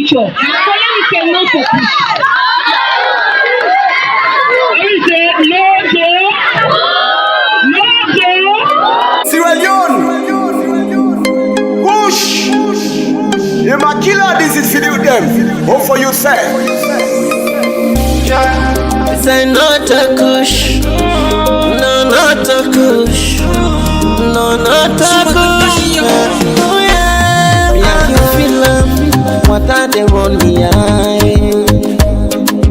future. Follow me, no for Sierra Leone, push. You ma killer, this is for them. What for you say? This ain't not a kush. No, not a kush. No, not a kush. Oh yeah, me I can feel them. What are they run me eye?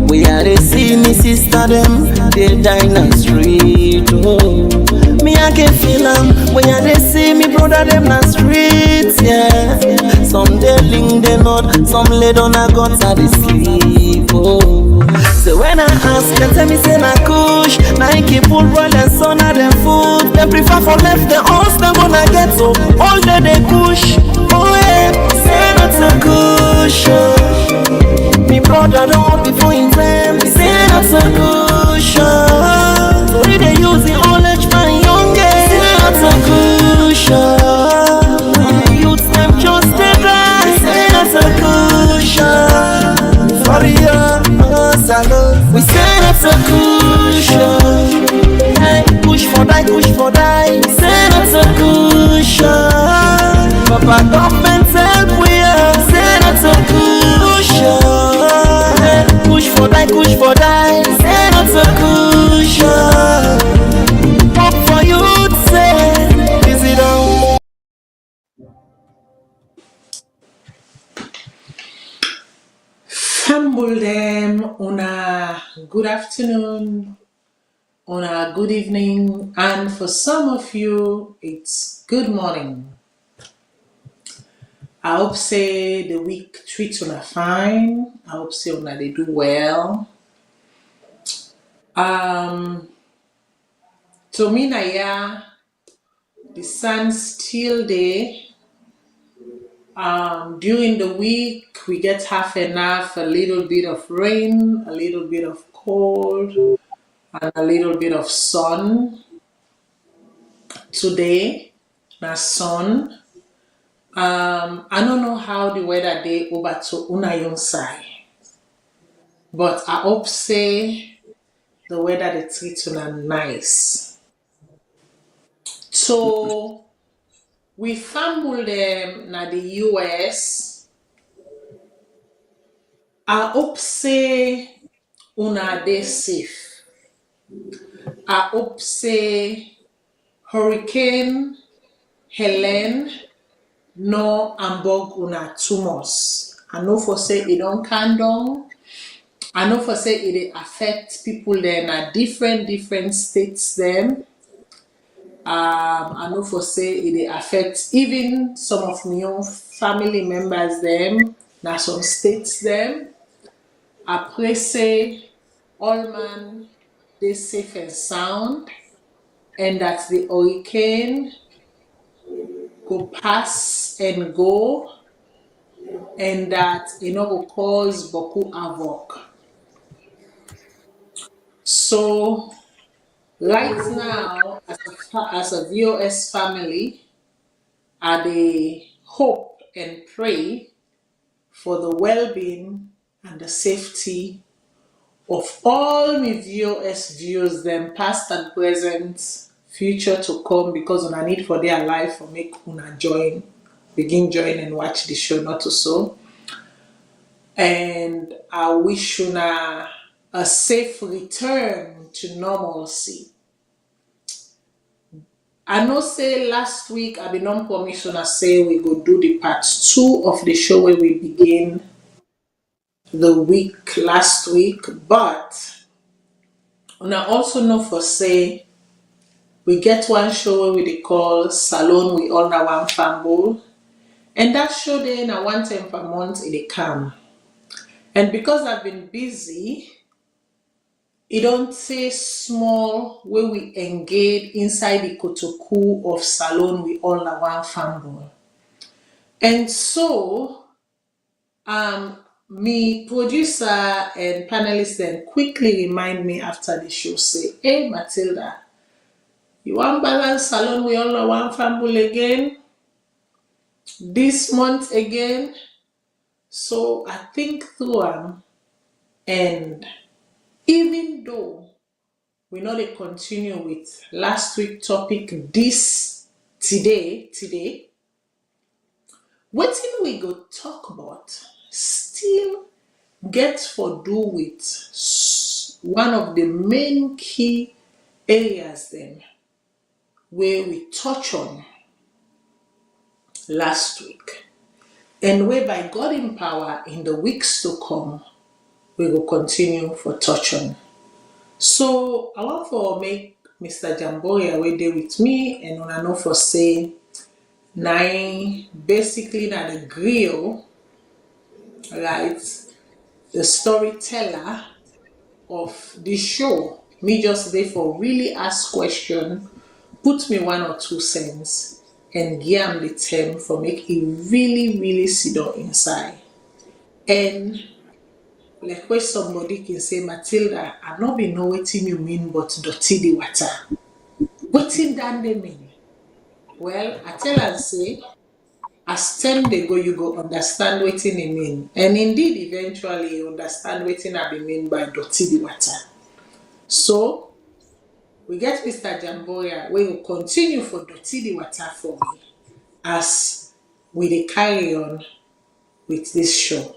We are the see me sister them. They die in the street. Oh, me I can feel them. We are the see me brother them in the streets. Yeah, some they link they not. Some lay down a guts at the sleep. Oh. So when I ask, they tell me say na kush. Nike pull roll and son of them food. They prefer for left the house, they gonna get so all day they kush. Oh yeah, say not a kush. Oh. Me brother don't want before in time. Say not a kush. Oh. So we they use the old age man youngest. Say not a kush. Oh. The youths them just they die. Say not a kush. Oh. For you. We say that's a cushion. Hey, push for die. Say that's a cushion. Papa government help we are. Say that's a cushion. Hey, push for die. Say that's a cushion. What for you to say? Is it all? Fambul them on a good afternoon, on a good evening, and for some of you, it's good morning. I hope say the week treats una fine. I hope say una they do well. To me na ya, the sun still there. During the week, we get half enough, a little bit of rain, a little bit of cold, and a little bit of sun. Today, na sun. I don't know how the weather day over to una yon side, but I hope say the weather they treat una nice. So we fumble them na the US. I hope say una dey safe. I hope say Hurricane Helen no ambog una too much. I know for say it don't calm down. I know for say it dey affect people there na different states them. I know for say it dey affect even some of my own family members them, na some states them. I pray say all man they safe and sound, and that the hurricane go pass and go, and that it no go cause boku havoc. So right now, as a VOS family, I dey hope and pray for the well-being and the safety of all my VOS viewers, them past and present, future to come, because una need for their life for make una begin join and watch the show, not to so. And I wish una a safe return to normalcy. I know say last week I been on permission I say we go do the part 2 of the show where we begin the week last week, but I also know for say we get one show where we call Salone We All Na Wan Fambul, and that show there na one time per month it come. And because I've been busy, it don't say small where we engage inside the kotoku of Salone We All Na Wan Fambul. And so me producer and panelists then quickly remind me after the show, say, hey Matilda, you want balance Salone We All Na Wan Fambul again? This month again? So I think through and even though we know they continue with last week topic this today, what we go talk about still get for do with one of the main key areas then where we touch on last week, and whereby God in power in the weeks to come we will continue for touch on. So I want for make Mr. Jamboria way there with me, and when I know for say nine basically na the grill, right? The storyteller of this show. Me just therefore really ask question, put me 1 or 2 cents, and give am the term for make it really sit down inside. And like where somebody can say, Matilda, I not be know what you mean but dirty the water. What in that they mean? Well, I tell and say, as time they go, you go understand what it mean. And indeed, eventually you understand what I be mean by dirty the water. So we get Mr. Jamboria, we will continue for dirty the water for me as we dey carry on with this show.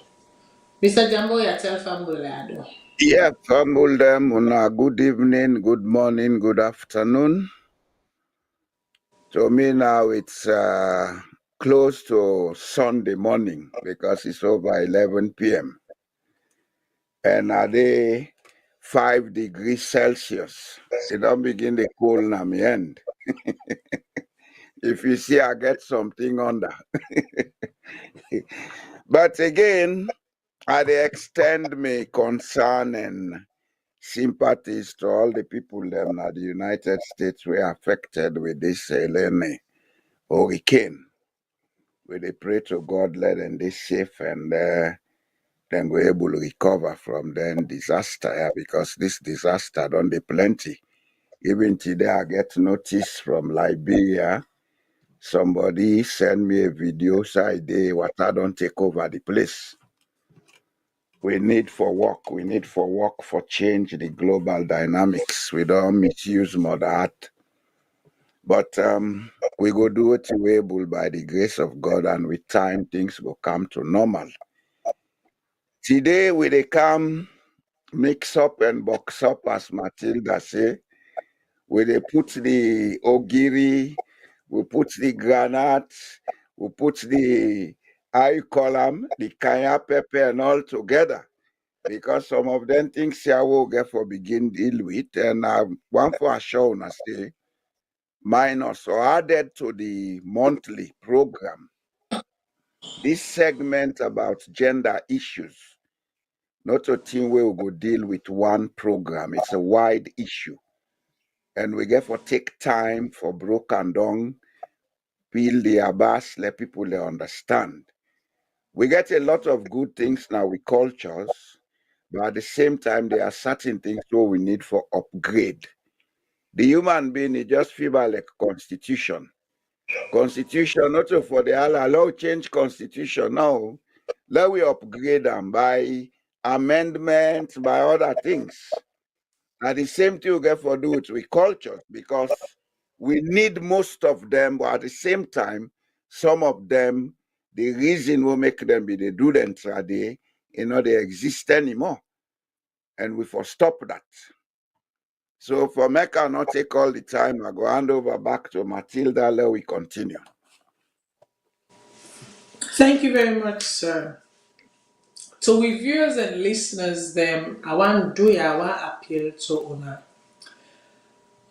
Mr. Jamboria, tell Fambulado. Yeah, Famulda, Muna, good evening, good morning, good afternoon. So me now it's close to Sunday morning because it's over 11 p.m. And are they 5 degrees Celsius? It don't begin to cool now me end. If you see, I get something under. But again, I dey extend my concern and sympathies to all the people them in the United States were affected with this LNA hurricane. We dey pray to God let them be safe and then go able to recover from then disaster because this disaster don't be plenty. Even today I get notice from Liberia. Somebody send me a video say water don't take over the place. We need for work for change the global dynamics. We don't misuse Mother Earth. But we go do what we're able by the grace of God, and with time things will come to normal. Today we dey come mix up and box up as Matilda say. We dey put the ogiri, we put the granite, we put the eye column, the kaya pepper and all together. Because some of them things here will get for begin deal with, and one for sure na say minus or added to the monthly program. This segment about gender issues, not a thing where we go deal with one program. It's a wide issue, and we get for take time for broken down, peel the abas, let people they understand. We get a lot of good things now with cultures. But at the same time, there are certain things where we need for upgrade. The human being is just feel like constitution. Constitution, not for the allow change constitution now. Let we upgrade them by amendments, by other things. At the same thing we get for do it with cultures because we need most of them, but at the same time, some of them, the reason we make them be they do them today, they exist anymore. And we for stop that. So for Mecca not take all the time, I go hand over back to Matilda, let we continue. Thank you very much, sir. To we viewers and listeners, them I want appeal to una.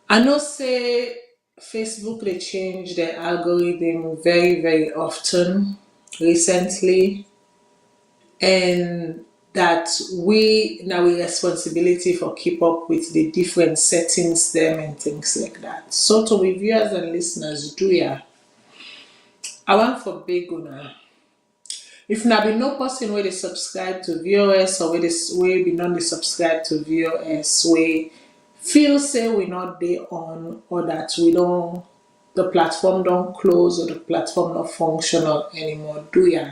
I know say Facebook they change their algorithm very often recently, and that we now we responsibility for keep up with the different settings them and things like that. So to we viewers and listeners, I want for big una. If na be no person where they subscribe to VOS or where be non they subscribe to VOS, we feel say we not there on, or that we don't, the platform don't close or the platform not functional anymore, do ya?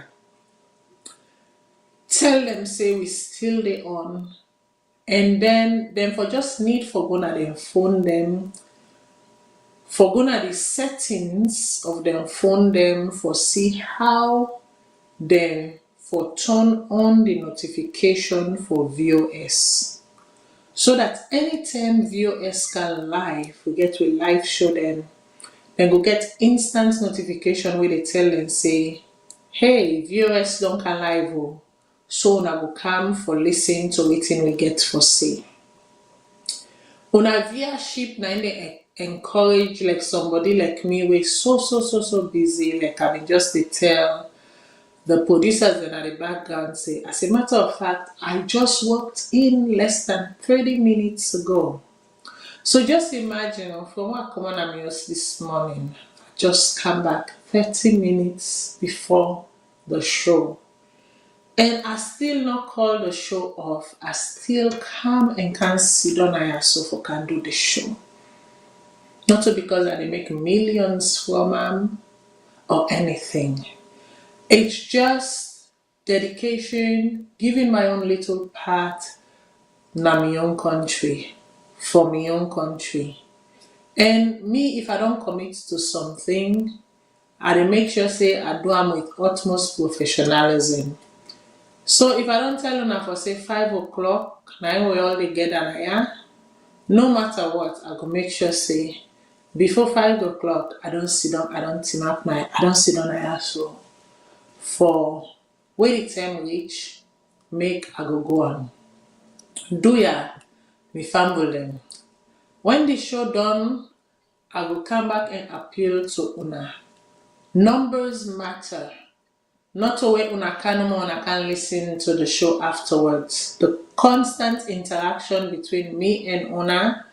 tell them say we still dey on, and then for just need for gonna then phone them, for gonna the settings of them phone them for see how then for turn on the notification for VOS. So that anytime VOS can live, we get to live show them, then go get instant notification where they tell them say, hey, VOS don't can live oh. So una go come for listen to wetin we get for say. Una viewership na they encourage like somebody like me we so busy, like I mean just they tell the producers that are the background say, as a matter of fact, I just walked in less than 30 minutes ago. So just imagine, from what come on news this morning, I just come back 30 minutes before the show. And I still not call the show off. I still come and can sit down here so for can do the show. Not so because I make millions from them or anything. It's just dedication, giving my own little part na my own country, for my own country. And me, if I don't commit to something, I dey make sure say I do am with utmost professionalism. So if I don't tell una for say 5 o'clock, now we all dey gather here, no matter what, I go make sure say before 5 o'clock, I don't sit down, I don't sit down here so for when the time reach, make I go on. Do ya, me fumble them. When the show done, I will come back and appeal to una. Numbers matter. Not to wait una can listen to the show afterwards. The constant interaction between me and una,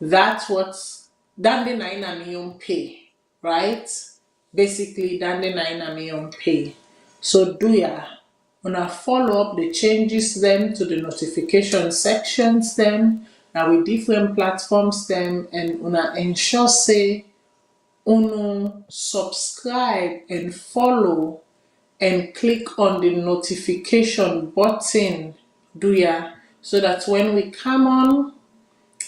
that's what's dande na ina mi own pay, right? Basically, dande na ina mi own pay. So do ya, una follow up the changes them to the notification sections them, now with different platforms them, and una ensure say uno subscribe and follow and click on the notification button, do ya, so that when we come on,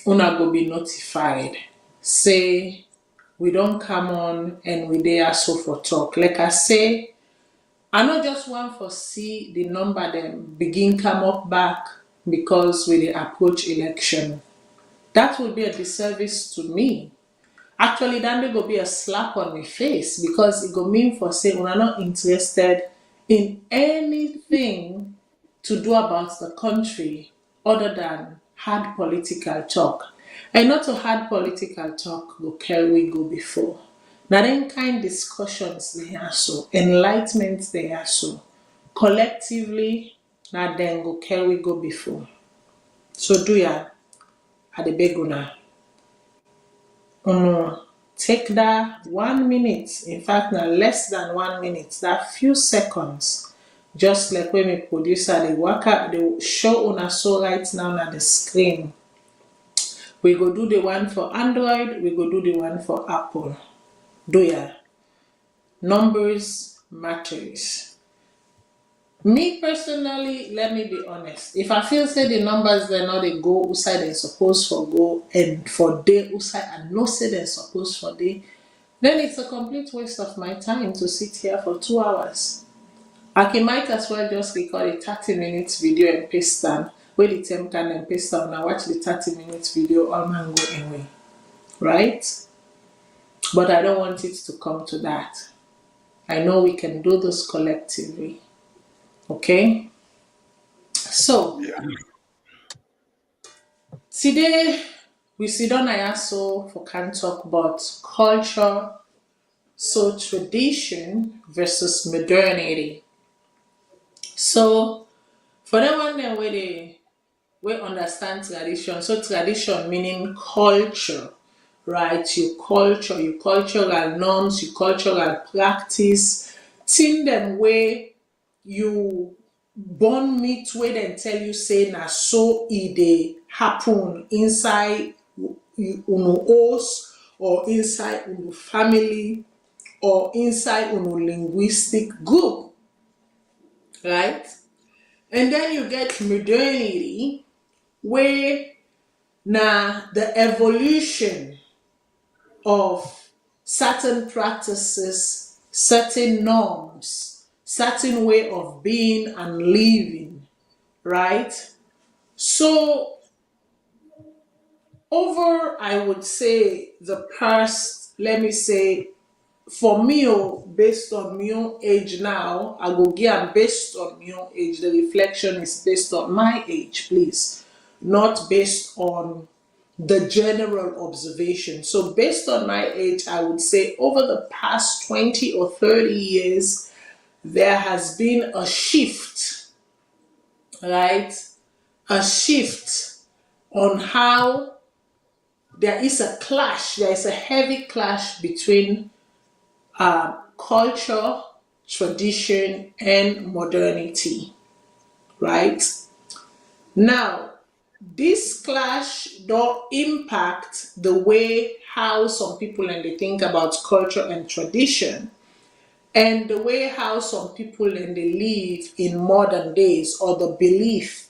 una go be notified. Say we don't come on and we there so for talk. Like I say, I not just want for see the number them begin come up back because we dey approach election. That would be a disservice to me. Actually, that go be a slap on my face because it go mean for say we're not interested in anything to do about the country other than hard political talk. And not to hard political talk go carry we go before. Now then kind discussions they are so, enlightenment they are so. Collectively, now then go carry we go before. So do ya at the beguna. Take that 1 minute, in fact now less than 1 minute, that few seconds, just like when my producer they work out, they show una so right now on the screen. We go do the one for Android, we go do the one for Apple. Do ya? Numbers matters. Me personally, let me be honest. If I feel say the numbers they're not they go outside they supposed for go and for day outside and no say they're supposed for day, then it's a complete waste of my time to sit here for 2 hours. I might as well just record a 30 minutes video and paste down. Where the time can and paste down and watch the 30 minutes video all man go anyway. Right? But I don't want it to come to that. I know we can do this collectively. Okay? So, today we sit down here so for can talk about culture, so tradition versus modernity. So, for that one then where we understand tradition. So tradition meaning culture, right? Your culture, your cultural norms, your cultural practice, thing them where you born meet where then tell you say na so it dey happen inside uno house or inside uno family or inside uno linguistic group, right? And then you get modernity, where now the evolution of certain practices, certain norms, certain way of being and living, right? So over, I would say, the past, let me say, for me, based on my own age now, I go give am based on my own age. The reflection is based on my age, please, not based on the general observation. So, based on my age, I would say over the past 20 or 30 years, there has been a shift, right? A shift on how there is a clash, there is a heavy clash between culture, tradition, and modernity, right? Now, this clash don't impact the way how some people and they think about culture and tradition, and the way how some people and they live in modern days, or the belief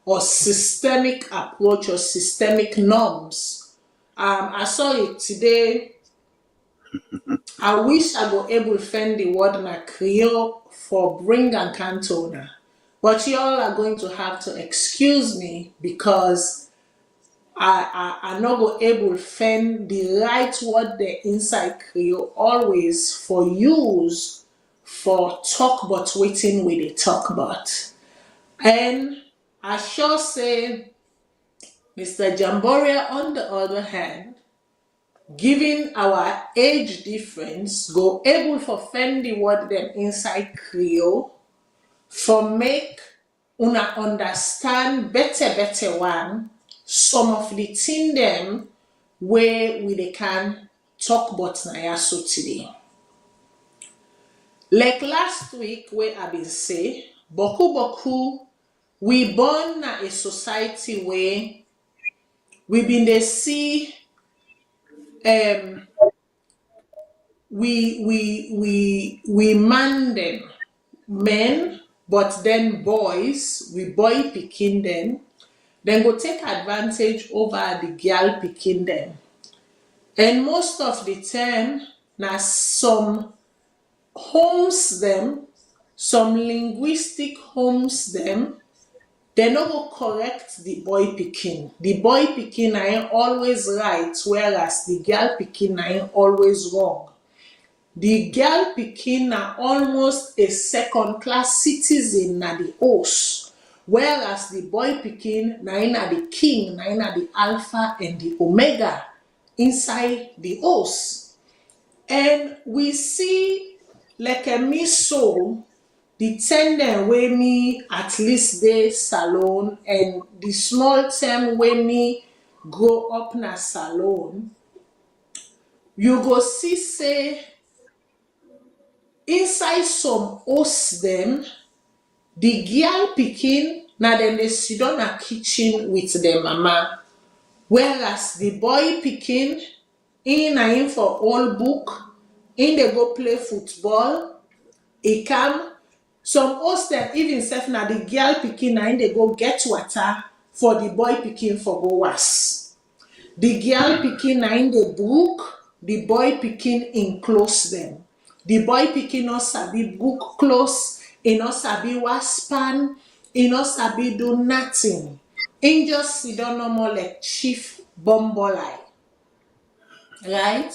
or systemic approach or systemic norms. I saw it today. I wish I were able to find the word na Creole for bring and cantona. But y'all are going to have to excuse me because I not go able to find the right word there inside Creole always for use for talk but waiting with the talk about. And I sure say Mr. Jamboria on the other hand, given our age difference, go able for find the word them inside Creole for make una understand better one some of the thing them where we they can talk about na so today. Like last week where I been say, boku we born na a society where we been they see um we man them men, but then boys, we boy picking them, then go take advantage over the girl picking them. And most of the time, now some homes them, some linguistic homes them, they no go correct the boy picking. The boy picking ain't always right, whereas the girl picking ain't always wrong. The girl pikin na almost a second class citizen na the house, whereas the boy pikin na the king, na the alpha and the omega inside the house. And we see like a me so the tender way me at least dey salon and the small term way me grow up na salon, you go see say inside some host them, the girl pikin na dem dey sit down na kitchen with the mama, whereas the boy pikin in for old book, in dey go play football, e come. Some host dem even sef na the girl pikin na in dey go get water for the boy pikin for go wash. The girl pikin na in the book, the boy pikin enclose them. The boy pikin no sabi book close, he no sabi wash pan, he no sabi do nothing. He just sit down no more like chief bumbolai, right?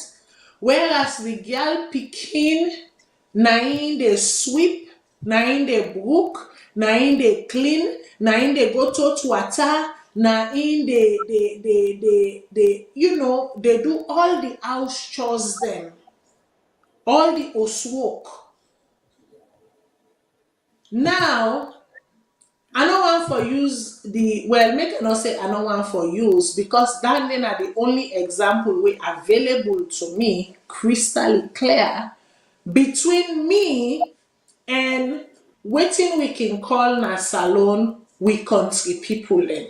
Whereas the girl pikin na in dey sweep, na in dey book, na in dey clean, na in dey go to water, na in they you know they do all the house chores them, all the house work. Now I don't want for use the well make I not say I don't want for use because that then are the only example way available to me crystal clear between me and waiting we can call na salon we country people then.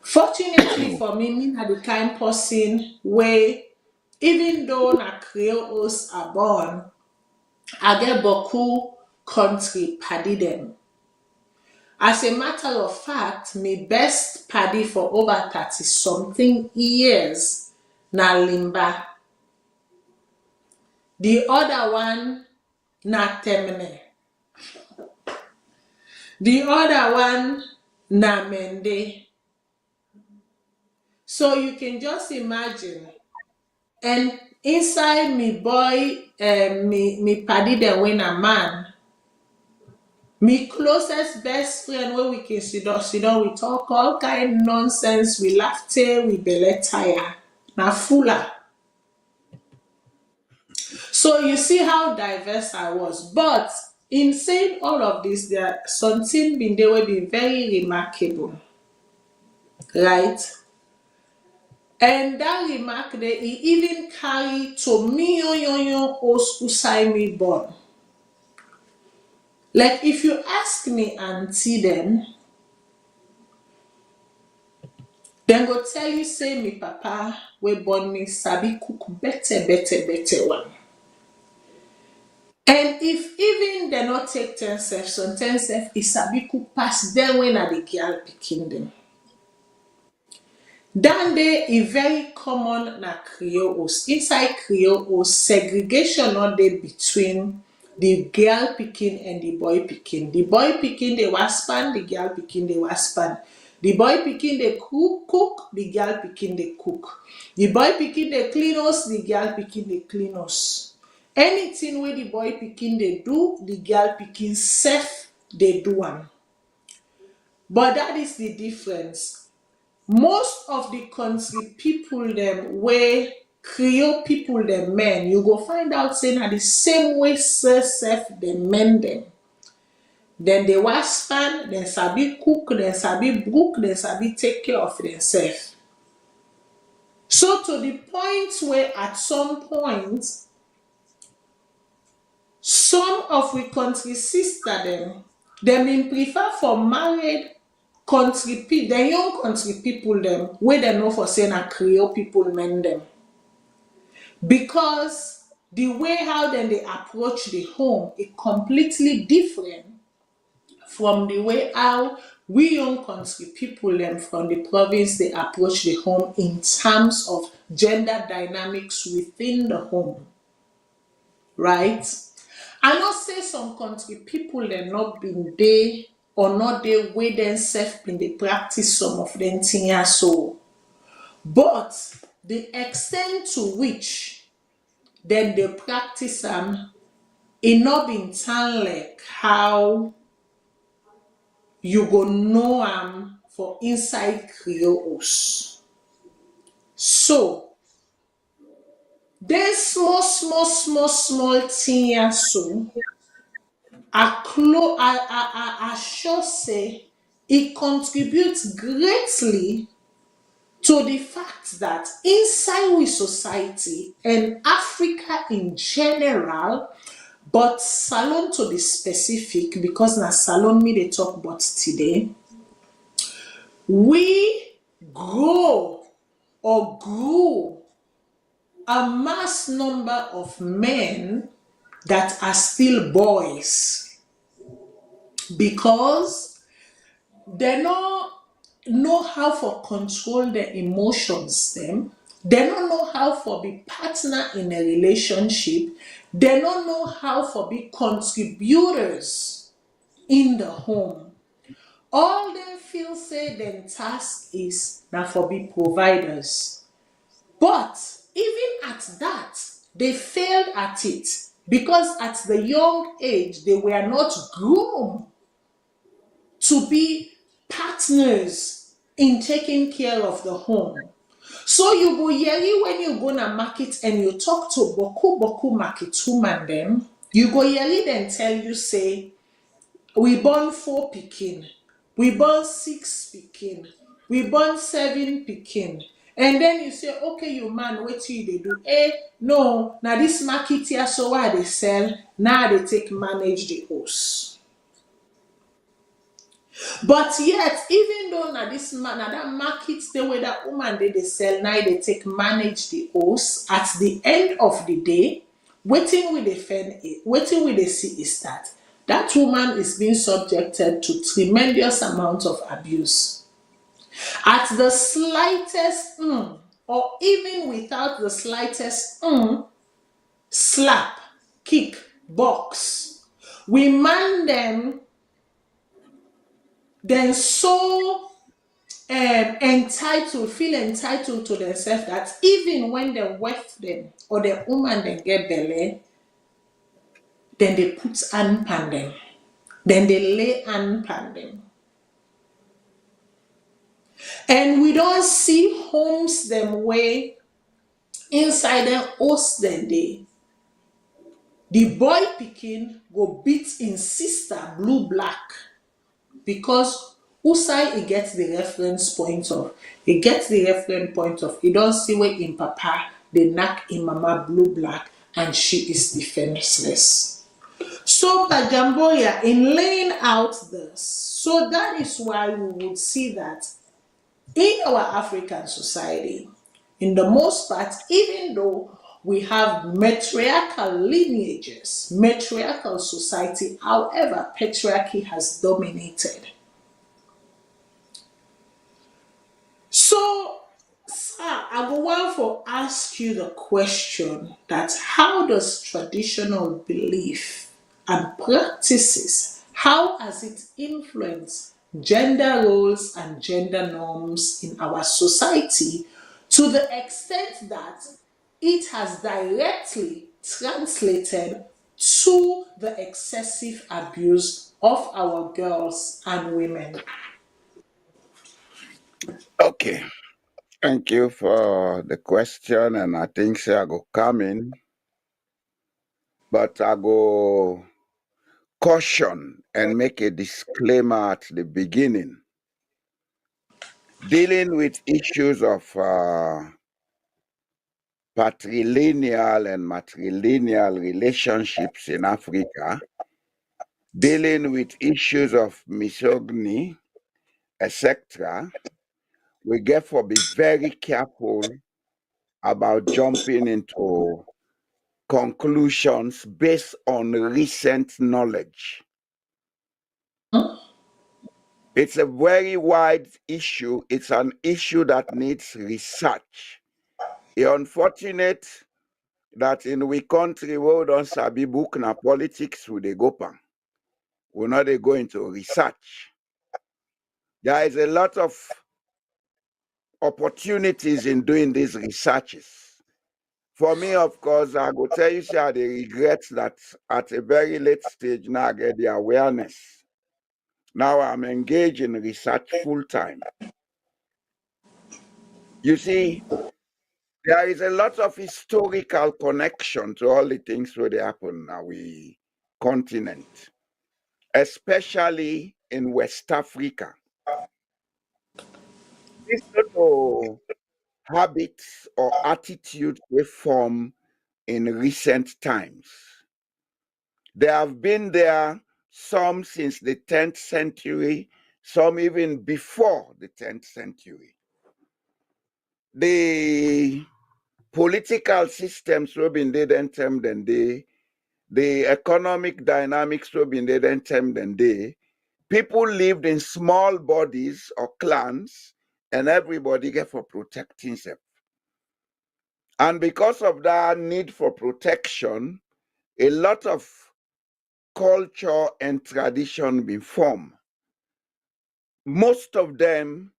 Fortunately for me, me na the kind person where even though na Creoles are born, I get boku country paddy them. As a matter of fact, my best paddy for over 30 something years na Limba. The other one na Temne. The other one na Mende. So you can just imagine. And inside me boy, me paddy the when a man, me closest best friend where we can sit down, we talk all kind nonsense, we laugh till we belly tire. Na fuller. So you see how diverse I was. But in saying all of this, there are something been there will be very remarkable. Right? And that remark there, he even carry to me old school side me born. Like if you ask me auntie then go tell you say me papa we born me sabi cook better one. And if even they not take 10 self, so 10 self is sabi cook pass them when at the girl picking them. Then they is very common na Creoles. Inside Creoles, segregation not there between the girl picking and the boy picking. The boy picking they waspan, the girl picking they waspan. The boy picking they cook, the girl picking they cook. The boy picking they clean us, the girl picking they clean us. Anything where the boy picking they do, the girl picking self they do one. But that is the difference. Most of the country people them where Creole people them men, you go find out saying that the same way self the men them. Then they wash pan, then sabi cook, then sabi brook, then sabi take care of themselves. So to the point where at some point, some of we country sister them in prefer for married country people, the young country people them, where they know for saying a Creole people men them. Because the way how then they approach the home is completely different from the way how we young country people them from the province they approach the home in terms of gender dynamics within the home. Right? I not say some country people them not been there or not they way themselves been they practice some of them things so. But the extent to which then they practice it not been turn like how you go know for inside Creoles. So there's small thing so I sure say it contributes greatly to the fact that inside we society and Africa in general, but Salone to be specific, because na Salone me they talk about today, we grow or grew a mass number of men that are still boys because they don't know how for control their emotions them. They don't know how for be partner in a relationship. They don't know how for be contributors in the home. All them feel say their task is now for be providers. But even at that, they failed at it because at the young age, they were not groomed to be partners in taking care of the home. So you go yeri when you go na market and you talk to boku market woman them, you go yeri then tell you say, we born 4 pikin, we born 6 pikin, we born 7 pikin. And then you say, okay, you man, what you they do? No, now this market here, so why they sell, now they take manage the house. But yet, even though now this man, now that market, the way that woman they sell, now they take manage the host. At the end of the day, waiting with the see is that that woman is being subjected to tremendous amount of abuse. At the slightest or even without the slightest slap, kick, box, we man them then so feel entitled to themselves that even when they wife them or the woman then get belly, then they put hand pan them, then they lay hand pan them. And we don't see homes them way inside them host them day. The boy picking go beat in sister blue black because Usai he gets the reference point of. He gets the reference point of. He don't see where in papa they knock in mama blue black and she is defenseless. So Jamboria in laying out this, so that is why we would see that in our African society, in the most part, even though we have matriarchal lineages, matriarchal society, however, patriarchy has dominated. So, sir, I go on for ask you the question that how does traditional belief and practices, how has it influenced gender roles and gender norms in our society to the extent that it has directly translated to the excessive abuse of our girls and women? Okay. Thank you for the question, and I think say I go come in, but I go caution and make a disclaimer at the beginning. Dealing with issues of patrilineal and matrilineal relationships in Africa, dealing with issues of misogyny, etc., we therefore be very careful about jumping into conclusions based on recent knowledge. It's a very wide issue. It's an issue that needs research. It's unfortunate that in we country we don't sabi book na politics we dey go pan. We not dey go into research. There is a lot of opportunities in doing these researches. For me, of course, I go tell you, say I dey regret that at a very late stage now I get the awareness. Now I'm engaged in research full time. You see, there is a lot of historical connection to all the things where they happen on our continent, especially in West Africa. These little habits or attitudes we form in recent times. They have been there, some since the 10th century, some even before the 10th century. The political systems will be then termed and the economic dynamics will be then termed and people lived in small bodies or clans and everybody get for protecting themselves. And because of that need for protection, a lot of culture and tradition been formed. Most of them,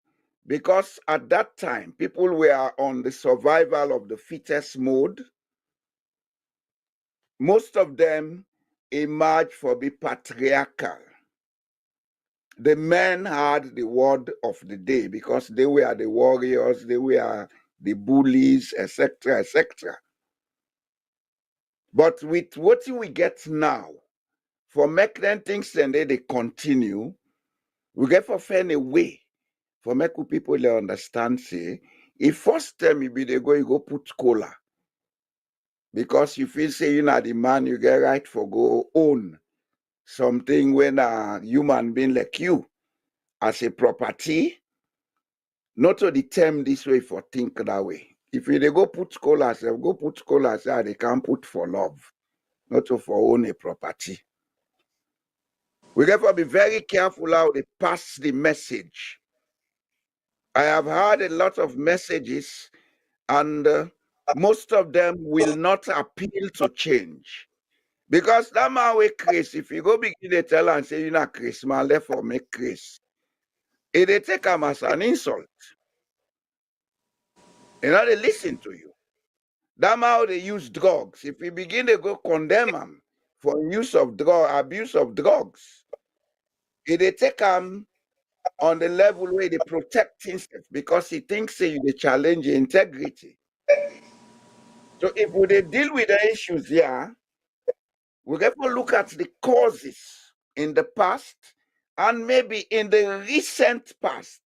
because at that time, people were on the survival of the fittest mode, most of them emerged for the patriarchal. The men had the word of the day because they were the warriors, they were the bullies, etc., etc. But with what we get now, for make them things and they continue, we get for find a way for make people they understand, say, if first time you be they go, you go put cola. Because you feel say you know the man, you get right for go own something when a human being like you as a property, not to the term this way for think that way. If you they go put cola, go put cola, say they can't put for love, not to for own a property. We therefore be very careful how they pass the message. I have heard a lot of messages, and most of them will not appeal to change. Because that man will Chris, if you go begin to tell and say, you're not Chris, man, therefore make Chris. They take him as an insult. They listen to you. That's how they use drugs. If you begin to go condemn them for use of abuse of drugs, they take them on the level where they protect himself because he thinks they challenge integrity. So if we deal with the issues here, we have to look at the causes in the past and maybe in the recent past,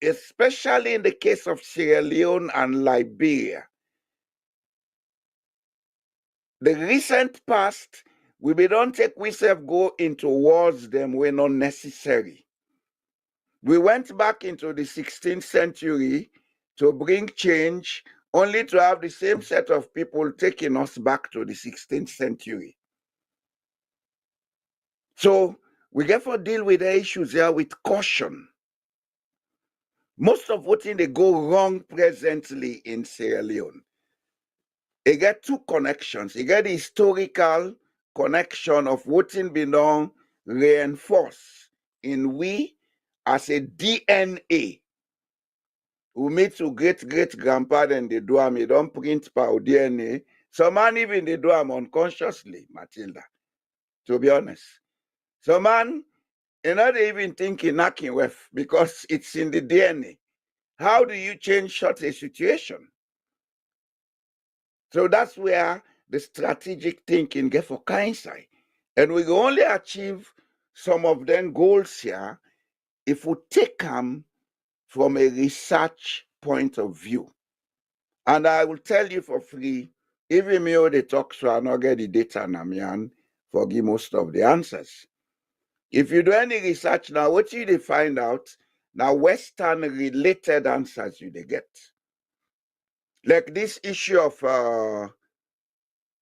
especially in the case of Sierra Leone and Liberia. The recent past, we don't take we self go into wars them were not necessary. We went back into the 16th century to bring change, only to have the same set of people taking us back to the 16th century. So we therefore deal with the issues here with caution. Most of what they go wrong presently in Sierra Leone, they get two connections. You get the historical connection of what's been done reinforced in we as a DNA. We meet to great grandpa and they do them, they don't print our DNA. Some man even they do them unconsciously, Matilda, to be honest. Some man, not even thinking knocking with because it's in the DNA. How do you change such a situation? So that's where the strategic thinking get for hindsight. And we can only achieve some of them goals here if we take them from a research point of view. And I will tell you for free, even me or the talk so I not get the data Namian forgive most of the answers. If you do any research now, what you find out now Western related answers you they get. Like this issue of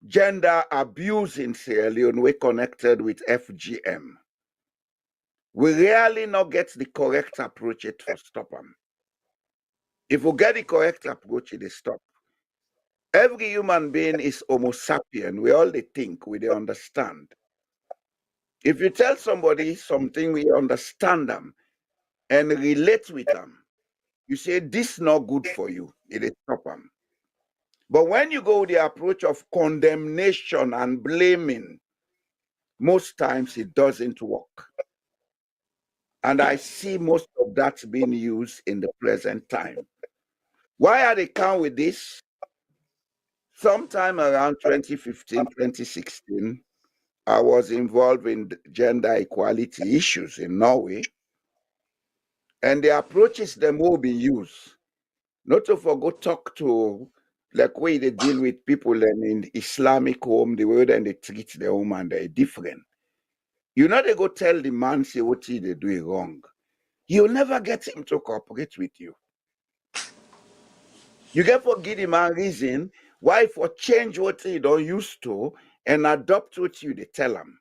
gender abuse in Sierra Leone, we connected with FGM. We rarely not get the correct approach it for stop them. If we get the correct approach, they stop. Every human being is Homo sapien. We all they think, we they understand. If you tell somebody something, we understand them and relate with them. You say this not good for you, it is stop them. But when you go with the approach of condemnation and blaming, most times it doesn't work. And I see most of that being used in the present time. Why are they count with this? Sometime around 2015, 2016, I was involved in gender equality issues in Norway. And the approaches them will be used. Not to forget talk to like way they deal with people and in Islamic home, the way then they treat the woman, they're different. You know, they go tell the man, say what he they do wrong. You'll never get him to cooperate with you. You get for give him a reason why for change what he don't used to and adopt what you they tell him.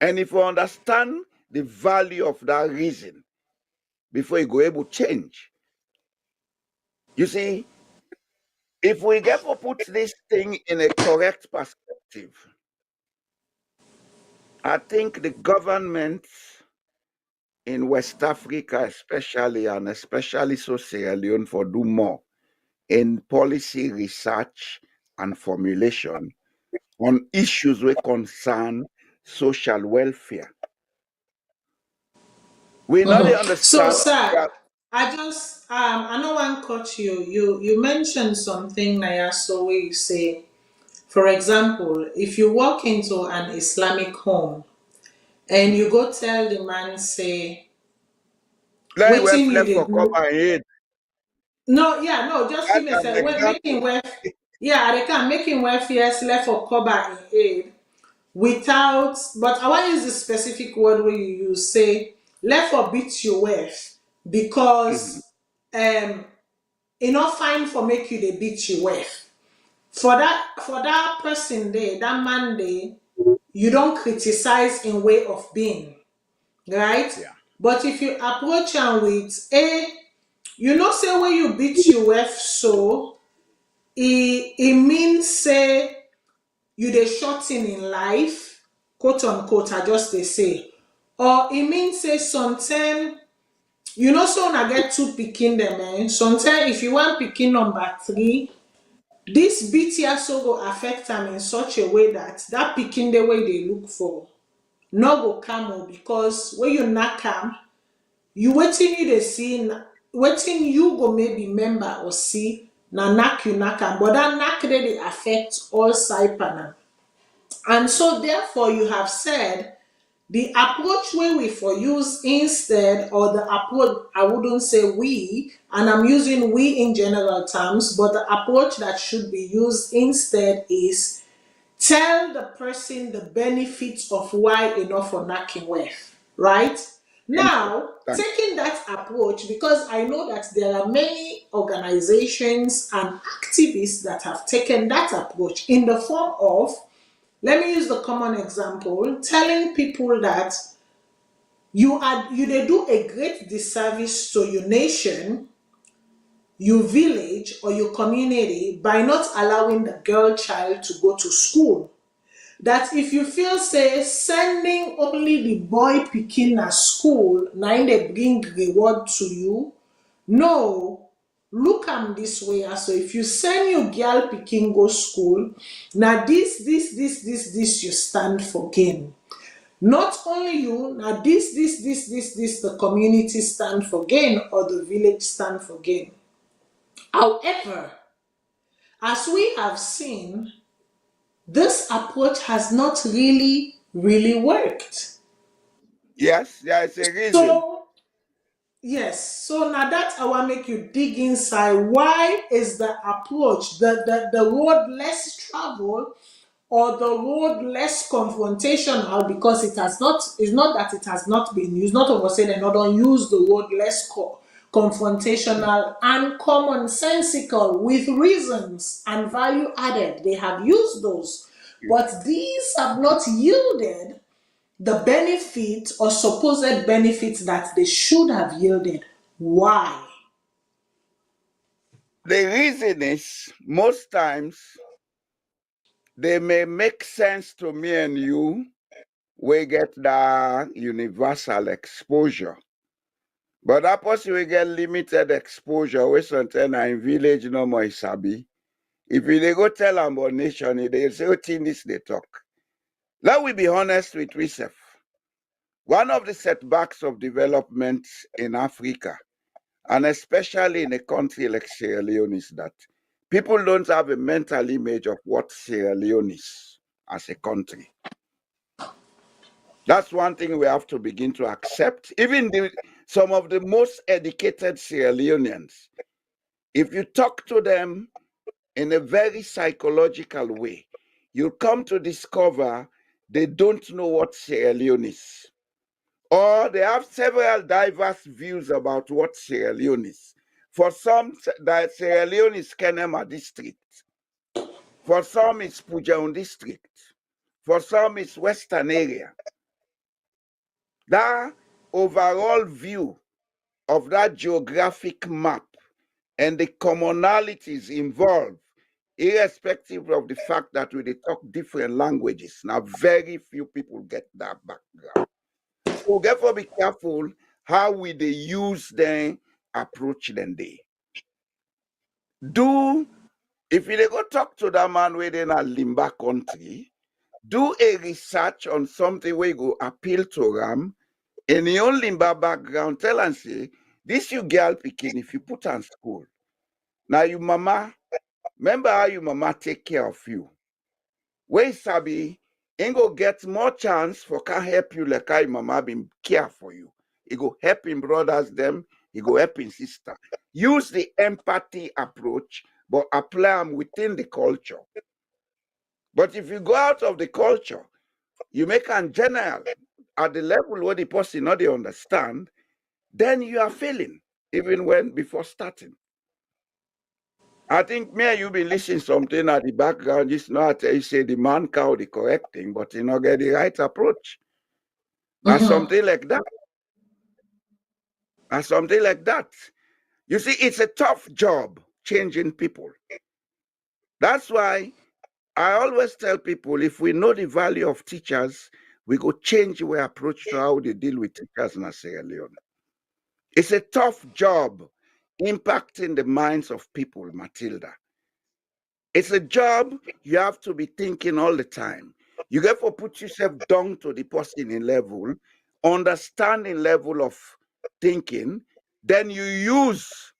And if you understand the value of that reason before you go able to change, you see, if we get for put this thing in a correct perspective, I think the government in West Africa, especially and especially so Sierra Leone, for do more in policy research and formulation on issues that concern social welfare. We not they So, understand. sir, Yeah. I know one caught you. You mentioned something, Naya, so where you say, for example, if you walk into an Islamic home and you go tell the man, say, Let it waiting you left they for cover do. and head. No, yeah, no, just give That's me a an second. Wait, making example. where, yeah, they can making where fears left for cover in aid without, but I want to use the specific word where you use, say, left for beat your wife Mhm. because enough fine for make you the beat your wife. For that person there, that man there, you don't criticize in way of being, right? Yeah. But if you approach am with you know say when you beat your wife so it means say you dey shorten in life, quote unquote, I just dey say, or it means say sometimes you know so una get two pikin dem sometimes if you want pikin number 3, this beat here so go affect am in such a way that that pikin dey wey dey look for no go come o, because when you knack am, you wetin you dey see wetin you go maybe remember or see na knack you knack am, but that knack dey affect all side panel. And so therefore you have said the approach wey we for use instead, or the approach, I wouldn't say we, and I'm using we in general terms, but the approach that should be used instead is tell the person the benefits of why enough for knacking with, right? Now, Thank taking that approach, because I know that there are many organizations and activists that have taken that approach in the form of, let me use the common example, telling people that they do a great disservice to your nation, your village, or your community by not allowing the girl child to go to school. That if you feel say sending only the boy pikin at school na im dey bring reward to you, no, look am this way. So if you send your girl pikin go school, na this you stand for gain. Not only you, now this, the community stand for gain or the village stand for gain. However, as we have seen, this approach has not really worked. Yes, there is a reason. So, yes, so now that I want to make you dig inside. Why is the approach, the road less traveled or the road less confrontational? Because it has not, it's not that it has not been used, not oversay and not don't use the word less confrontational and commonsensical with reasons and value added. They have used those, but these have not yielded the benefit or supposed benefits that they should have yielded. Why? The reason is most times they may make sense to me and you. We get the universal exposure. But that person we get limited exposure. We sometimes in village no more isabi. If we dey go tell them about nation, they say, "What in this they talk?" Let we be honest with ourselves. One of the setbacks of development in Africa, and especially in a country like Sierra Leone, is that people don't have a mental image of what Sierra Leone is as a country. That's one thing we have to begin to accept. Even some of the most educated Sierra Leoneans, if you talk to them in a very psychological way, you'll come to discover they don't know what Sierra Leone is. Or they have several diverse views about what Sierra Leone is. For some, that Sierra Leone is Kenema district. For some, it's Pujaun district. For some, it's Western area. That overall view of that geographic map and the commonalities involved, irrespective of the fact that we talk different languages. Now, very few people get that background. So therefore be careful how we they use them, approach them they. Do, if you dey go talk to that man within a Limba country, do a research on something where you go appeal to them in your Limba background, tell and say, this you girl picking if you put on school. Now you mama, remember how your mama take care of you. Where sabi, ain't go get more chance for can help you like how your mama been care for you. He go help him brothers them, he go help his sister. Use the empathy approach, but apply them within the culture. But if you go out of the culture, you make an general at the level where the person not they understand, then you are failing, even when before starting. I think me and you be listening something at the background. Just not you say the man cow the correct thing, but you not get the right approach. Or something like that. Or something like that. You see, it's a tough job changing people. That's why I always tell people if we know the value of teachers, we go change our approach to how they deal with teachers in Sierra Leone. It's a tough job impacting the minds of people, Matilda. It's a job you have to be thinking all the time. You get to put yourself down to the person in level, understanding level of thinking, then you use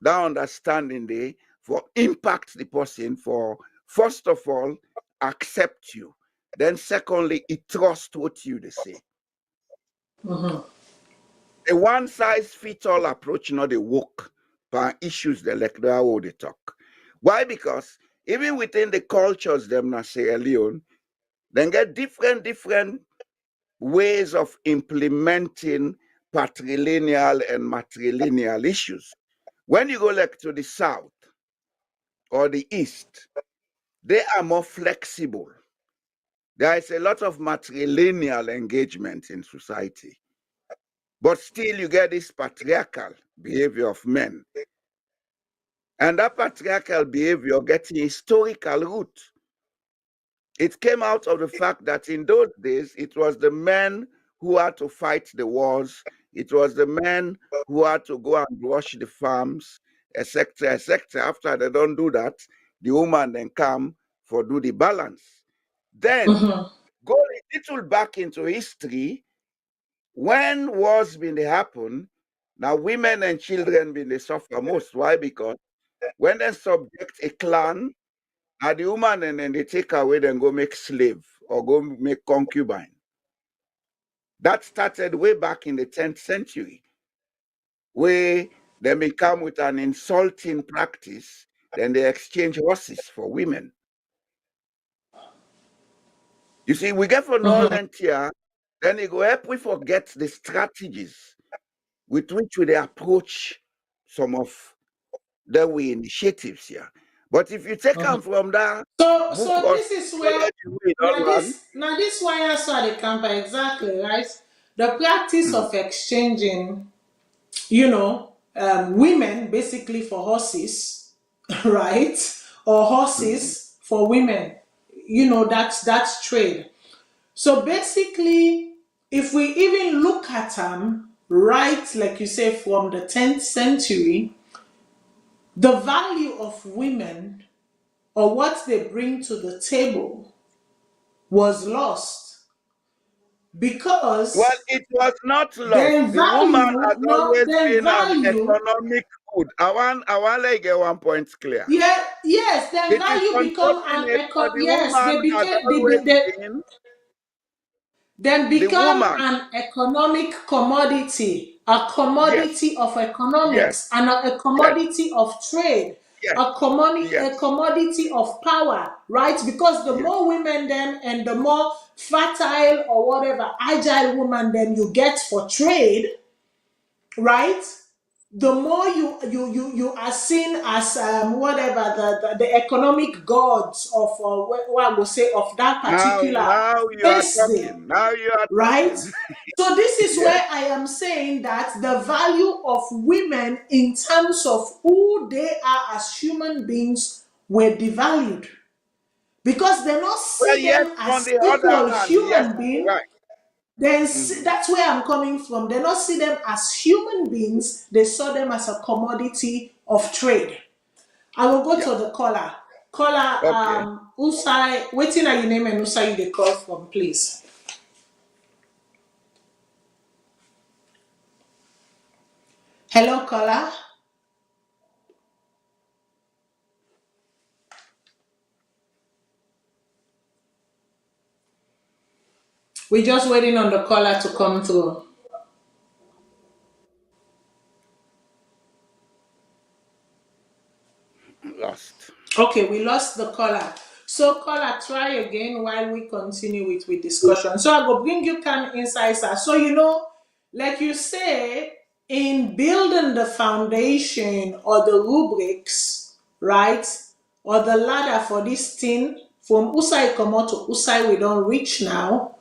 that understanding there for impact the person for first of all accept you, then secondly it trust what you they say. A one size fits all approach not a work for issues the like that how they talk. Why? Because even within the cultures them na Sierra Leone, then get different ways of implementing patrilineal and matrilineal issues. When you go like to the south or the east, they are more flexible. There is a lot of matrilineal engagement in society. But still you get this patriarchal behavior of men. And that patriarchal behavior gets historical root. It came out of the fact that in those days, it was the men who had to fight the wars. It was the men who had to go and wash the farms, etc., etc. After they don't do that, the woman then come for do the balance. Then go a little back into history. When wars been they happen, now women and children been they suffer most. Why? Because when they subject a clan, and the woman and then they take away and go make slave or go make concubine. That started way back in the 10th century, where they may come with an insulting practice, then they exchange horses for women. You see, we get for Northern here, then it go help we forget the strategies with which we approach some of the way initiatives here. But if you take them from that book So or this is where now this why I saw the camper exactly right. The practice of exchanging, women basically for horses, right? Or horses for women. That's trade. So basically, if we even look at them, right, like you say, from the 10th century, the value of women or what they bring to the table was lost well, because it was not lost. their The woman value, has no, always their been an value, economic good. I want to get one point clear. yeah, yes, their It is value become an unfortunate, but the yes, woman they has became always been then the become woman. an economic commodity, a Yes, commodity of yes, economics, and a yes, commodity of trade, yes, a yes, commodity of power, right? Because the yes. more women then and the more fertile or whatever agile woman then you get for trade, right? The more you are seen as whatever the economic gods of what I will say of that particular Now you are space there, talking. Now you are right? talking. So this is Yes. where I am saying that the value of women in terms of who they are as human beings were devalued because they not Well, see yes, them on as the other equal hand, yes, human being. right. Then Mhm. that's where I'm coming from. They not see them as human beings. They saw them as a commodity of trade. I will go Yeah. to the caller. Caller, Okay. Usai, waiting at your name and Usai they call from, please. Hello, caller. We're just waiting on the caller to come through. Lost. Okay, we lost the caller. So caller, try again while we continue with discussion. So I will bring you can insights. So like you say, in building the foundation or the rubrics, right? Or the ladder for this thing from Usai Komo to Usai we don't reach now.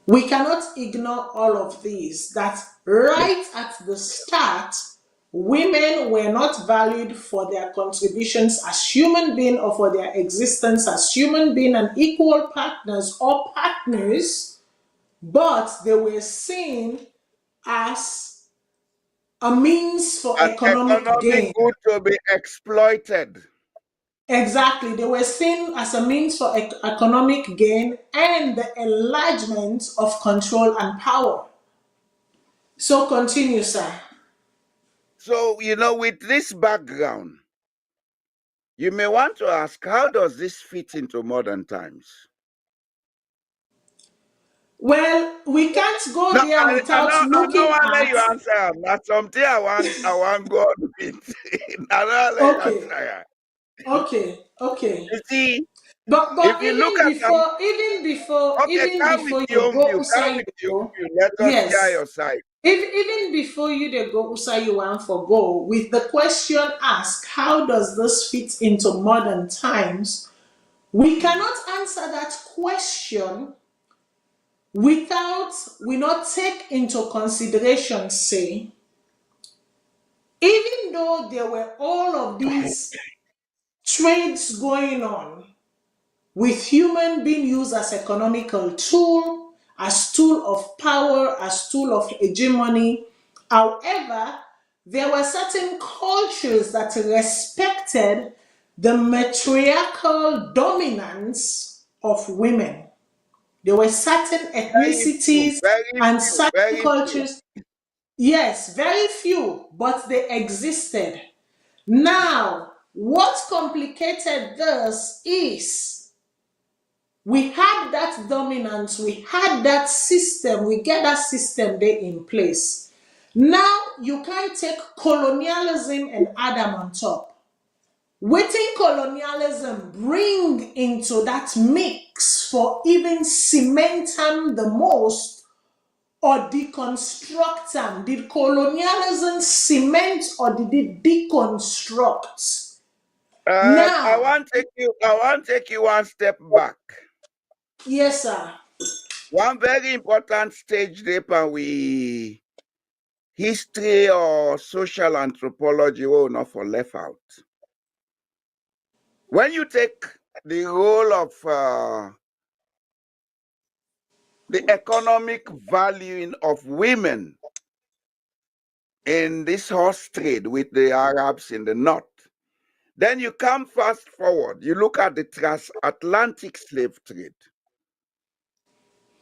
We cannot ignore all of these. That right at the start, women were not valued for their contributions as human beings or for their existence as human beings and equal partners or partners, but they were seen as a means for An economic economic gain. good to be exploited. Exactly. They were seen as a means for economic gain and the enlargement of control and power. So continue, sir. So, with this background, you may want to ask, how does this fit into modern times? Well, we can't go No, there without I don't looking want to let at. you answer. That's something I want go on with. I don't let you Okay, answer. okay. You see, But if you look at them, okay, even come with before your you own go view. Come Usa you with your own go, view. Let us hear yes. your side. Even before you they go Usa you want for go, with the question asked, how does this fit into modern times? We cannot answer that question without we not take into consideration, say, even though there were all of these trades going on with human being used as economical tool, as tool of power, as tool of hegemony. However, there were certain cultures that respected the matriarchal dominance of women. There were certain Very few, ethnicities very and few, certain very few. cultures. Yes, very few, but they existed. Now, what complicated this is we had that dominance, we had that system, we get that system there in place. Now, you can't take colonialism and add them on top. Waiting colonialism bring into that mix for even cement them the most or deconstruct them? Did colonialism cement or did it deconstruct? I Now, want to take you. I want to take you one step back. yes, sir. One very important stage there, we history or social anthropology will not for left out. When you take the role of the economic valuing of women in this horse trade with the Arabs in the north, then you come fast forward. You look at the transatlantic slave trade.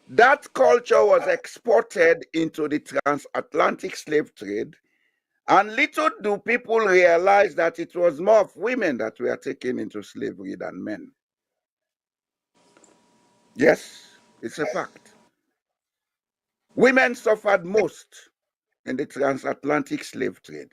That culture was exported into the transatlantic slave trade, and little do people realize that it was more of women that were taken into slavery than men. Yes, it's a fact. Women suffered most in the transatlantic slave trade.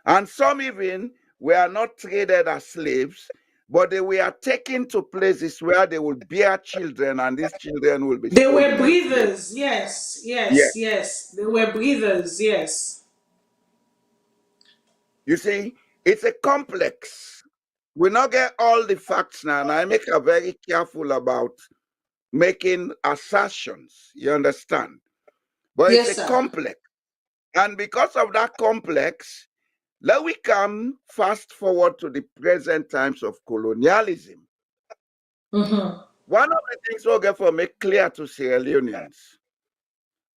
And some even were not traded as slaves, but they were taken to places where they will bear children, and these children will be They sold were into slavery. breathers. Yes, Yes. yes, yes. They were breathers. Yes. You see, it's a complex. We not get all the facts now, and I make a very careful about making assertions. You understand? But it's a Yes, sir. complex. And because of that complex, let we come fast forward to the present times of colonialism. Mm-hmm. One of the things we'll get for make clear to Sierra Leoneans,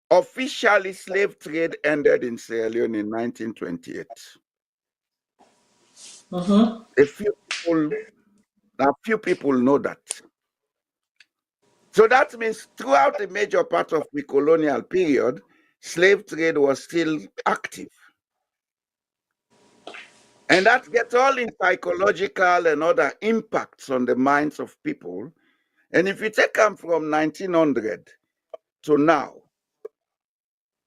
officially slave trade ended in Sierra Leone in 1928. Mm-hmm. A few people know that. So that means throughout the major part of the colonial period, slave trade was still active. And that gets all in psychological and other impacts on the minds of people. And if you take them from 1900 to now,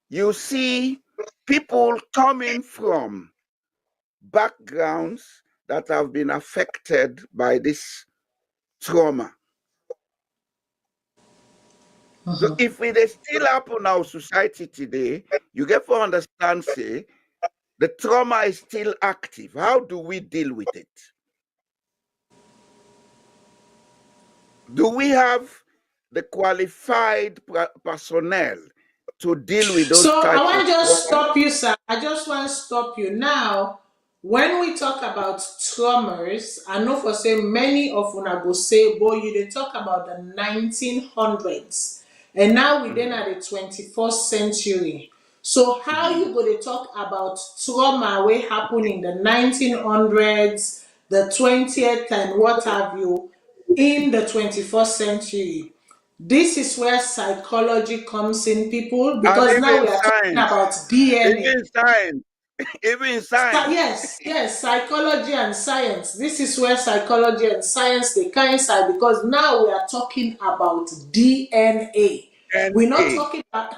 you see people coming from backgrounds that have been affected by this trauma. So if it is still happen in our society today, you get to understand, say, the trauma is still active. How do we deal with it? do we have the qualified personnel to deal with those So I types want of to just trauma? stop you, sir. I just want to stop you now. When we talk about traumas, I know for say many of una go say, boy, you they talk about the 1900s, and now we then at the 21st century. So how you go to talk about trauma wey happen in the 1900s, the 20th, and what have you, in the 21st century? This is where psychology comes in, people, And because now even we are talking science, about DNA. even science, even science. Yes, psychology and science. This is where psychology and science they coincide, because now we are talking about DNA. And We're not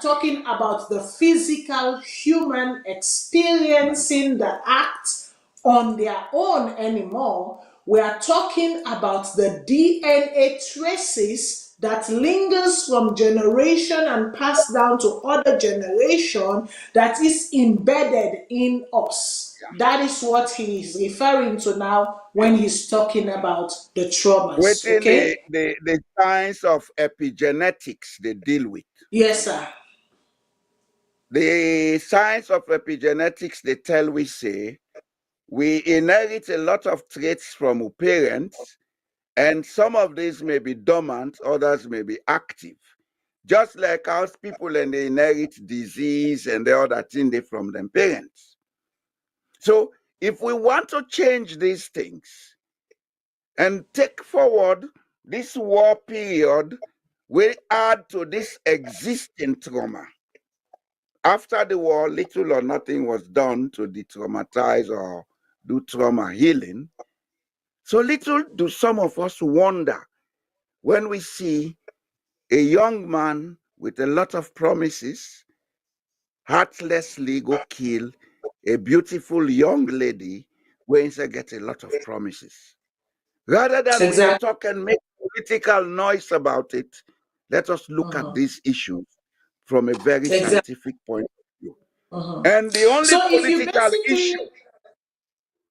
talking about the physical human experiencing the act on their own anymore. We are talking about the DNA traces that lingers from generation and passed down to other generation, that is embedded in us. That is what he is referring to now when he's talking about the traumas. within the, Okay? the, the science of epigenetics they deal with. Yes, sir. The science of epigenetics, they tell we say, we inherit a lot of traits from our parents, and some of these may be dormant, others may be active. Just like how people and they inherit disease and the other thing they from them parents. So if we want to change these things and take forward this war period, we add to this existing trauma. After the war, little or nothing was done to de-traumatize or do trauma healing. So little do some of us wonder when we see a young man with a lot of promises heartlessly go kill a beautiful young lady where he get a lot of promises. Rather than we they Exactly. talk and make political noise about it, let us look at these issues from a very Exactly. scientific point of view. And the only So if you political issue, basically,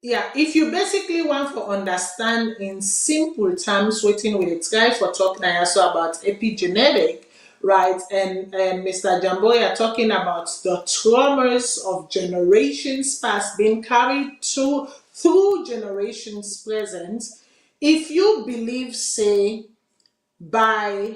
yeah, if you basically want to understand in simple terms, waiting with a try for talking also about epigenetic, right? And Mr. Jamboya talking about the traumas of generations past being carried through generations present. If you believe, say, by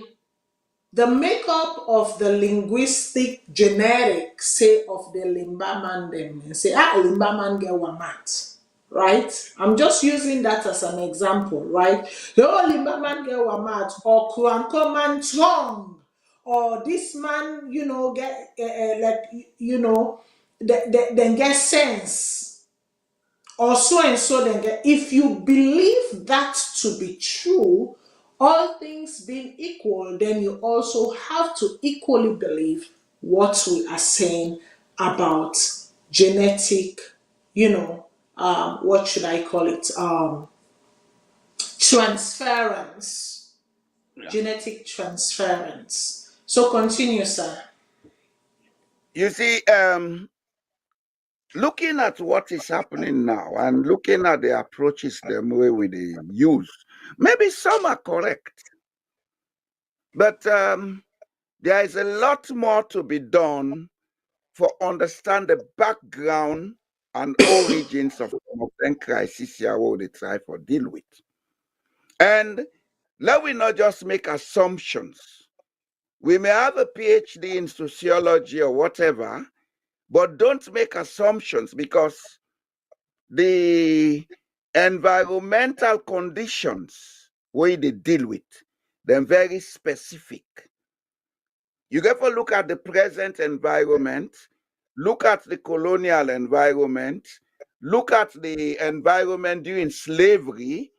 the makeup of the linguistic genetics, say, of the Limbaman, them say, Limbaman get wamat, right? I'm just using that as an example, right? The oh, Limbaman get wamat, or Kuanko man strong, or this man, get like, then get sense, or so and so. Then if you believe that to be true, all things being equal, then you also have to equally believe what we are saying about genetic, what should I call it, transference, genetic transference. So continue, sir. you see, looking at what is happening now and looking at the approaches the way we they use, maybe some are correct, but there is a lot more to be done for understand the background and origins of some of them crises here what they try for deal with. And let we not just make assumptions. We may have a PhD in sociology or whatever, but don't make assumptions, because the environmental conditions where they deal with, they're very specific. You get to look at the present environment, look at the colonial environment, look at the environment during slavery,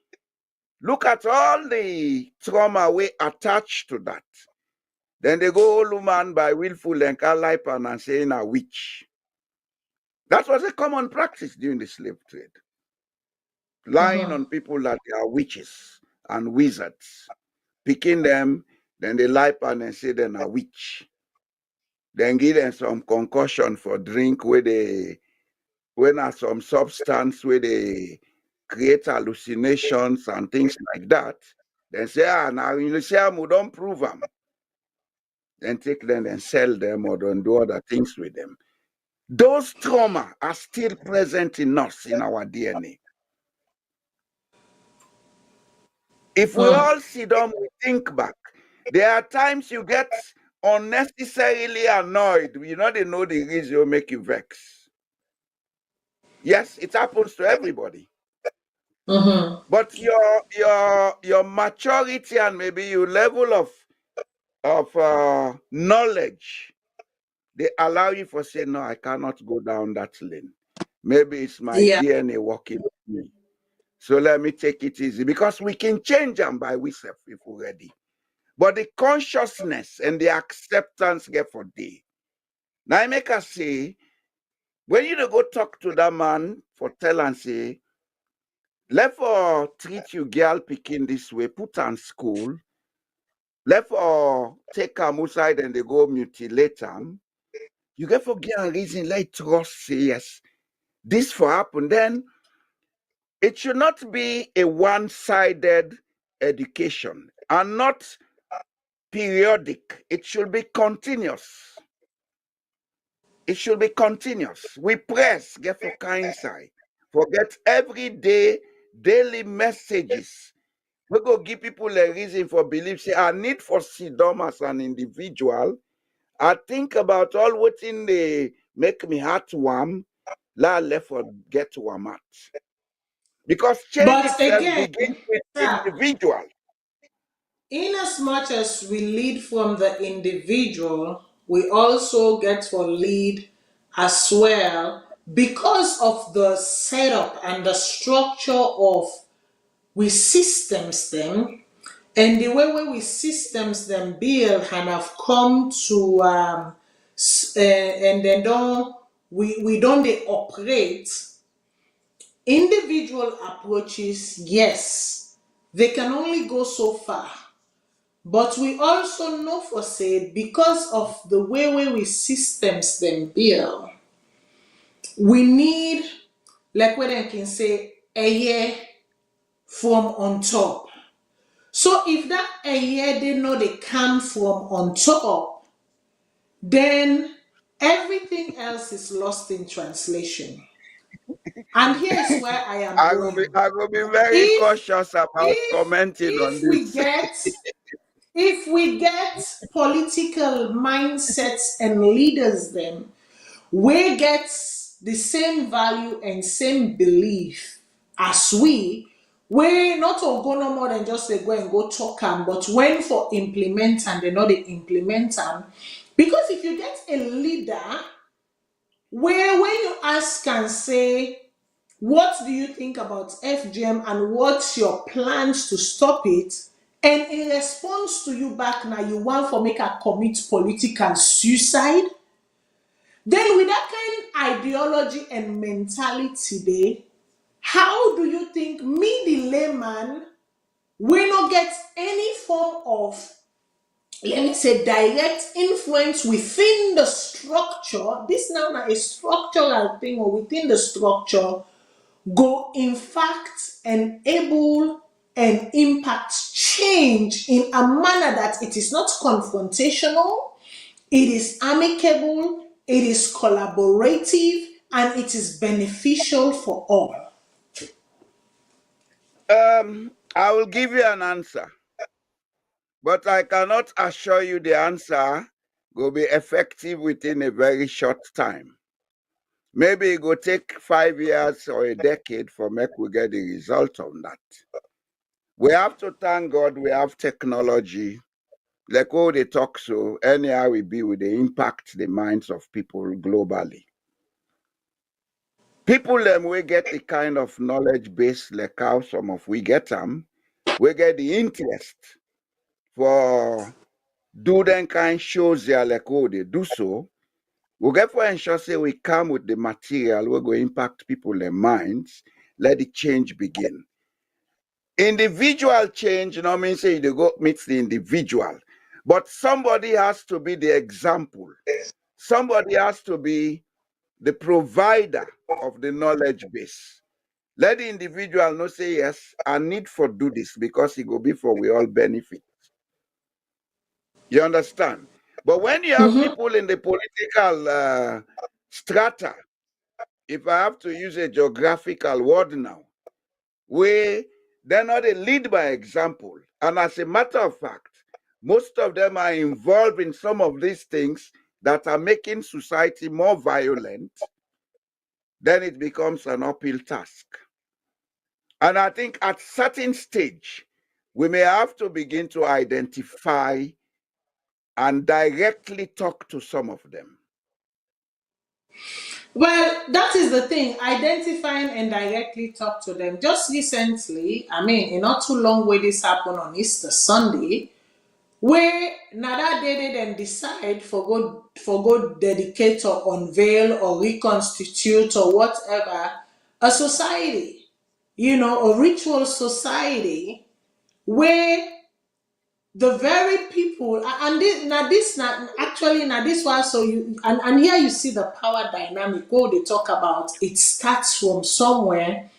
look at all the trauma we attached to that. Then they go all man by willful and calipan and saying a witch. That was a common practice during the slave trade. Lying on people that they are witches and wizards, picking them, then they lie pan and say they're a witch. Then give them some concussion for drink where they when are some substance where they create hallucinations and things like that. Then say, now you say, we don't prove them. Then take them and sell them or don't do other things with them. Those trauma are still present in us, in our DNA. If we all sit down, we think back. There are times you get unnecessarily annoyed. You know, they know the reason will make you vex. Yes, it happens to everybody. But your maturity and maybe your level of knowledge, they allow you for say, no, I cannot go down that lane. Maybe it's my DNA working with me. So let me take it easy because we can change them by ourselves if we're ready. But the consciousness and the acceptance get for day. Now I make us say, when you go talk to that man for tell and say, let for treat you girl picking this way, put on school, let for take them outside and they go mutilate them. You get for get a reason, let trust say yes. This for happen, then it should not be a one-sided education and not periodic. It should be continuous. It should be continuous. We press, get for kind side. Forget every day, daily messages. We go give people a reason for belief. Say, I need for Sidom as an individual. I think about all what in they make me heart warm. La left for get warm at. Because change But itself again, begins with sir, individual. in as much as we lead from the individual, we also get to lead as well because of the setup and the structure of we systems them and the way we systems them build and have come to and then don't we don't they operate individual approaches. Yes, they can only go so far, but we also know for say because of the way we systems them build, we need, like what I can say, a year from on top. So if that a year they know they come from on top, then everything else is lost in translation. And here is where I am going. I will be very If cautious about if commenting on if we this. get if we get political mindsets and leaders then we get the same value and same belief as we not all go no more than just say go and go talk am, but when for implement and they know they implement am. Because if you get a leader where when you ask and say, what do you think about FGM and what's your plans to stop it? And in response to you back now, you want for make a commit political suicide. Then with that kind of ideology and mentality there, how do you think me, the layman, will not get any form of, let me say, direct influence within the structure? This now a structural thing or within the structure go in fact enable and impact change in a manner that it is not confrontational, it is amicable, it is collaborative, and it is beneficial for all. I will give you an answer, but I cannot assure you the answer will be effective within a very short time. Maybe it will take 5 years or a decade for make we get the result of that. We have to thank God we have technology. Like all they talk so, anyhow we be with the impact the minds of people globally. People them we get the kind of knowledge base like how some of we get them, we get the interest for do them kind shows there like how they do so. We get for ensure say we come with the material we go impact people their minds, let the change begin. Individual change, you know, mean say they go meet the individual, but somebody has to be the example. Somebody has to be the provider of the knowledge base. Let the individual know say yes, I need for do this because it will be for we all benefit. You understand? But when you have people in the political strata, if I have to use a geographical word now, where they're not a lead by example. And as a matter of fact, most of them are involved in some of these things that are making society more violent, then it becomes an uphill task. And I think at certain stage, we may have to begin to identify and directly talk to some of them. Well, that is the thing, identifying and directly talk to them. Just recently, I mean, in not too long way this happened on Easter Sunday, where Nada did it and decide for God dedicate or unveil or reconstitute or whatever a society, a ritual society where the very people and this one, so you and here you see the power dynamic where they talk about it starts from somewhere.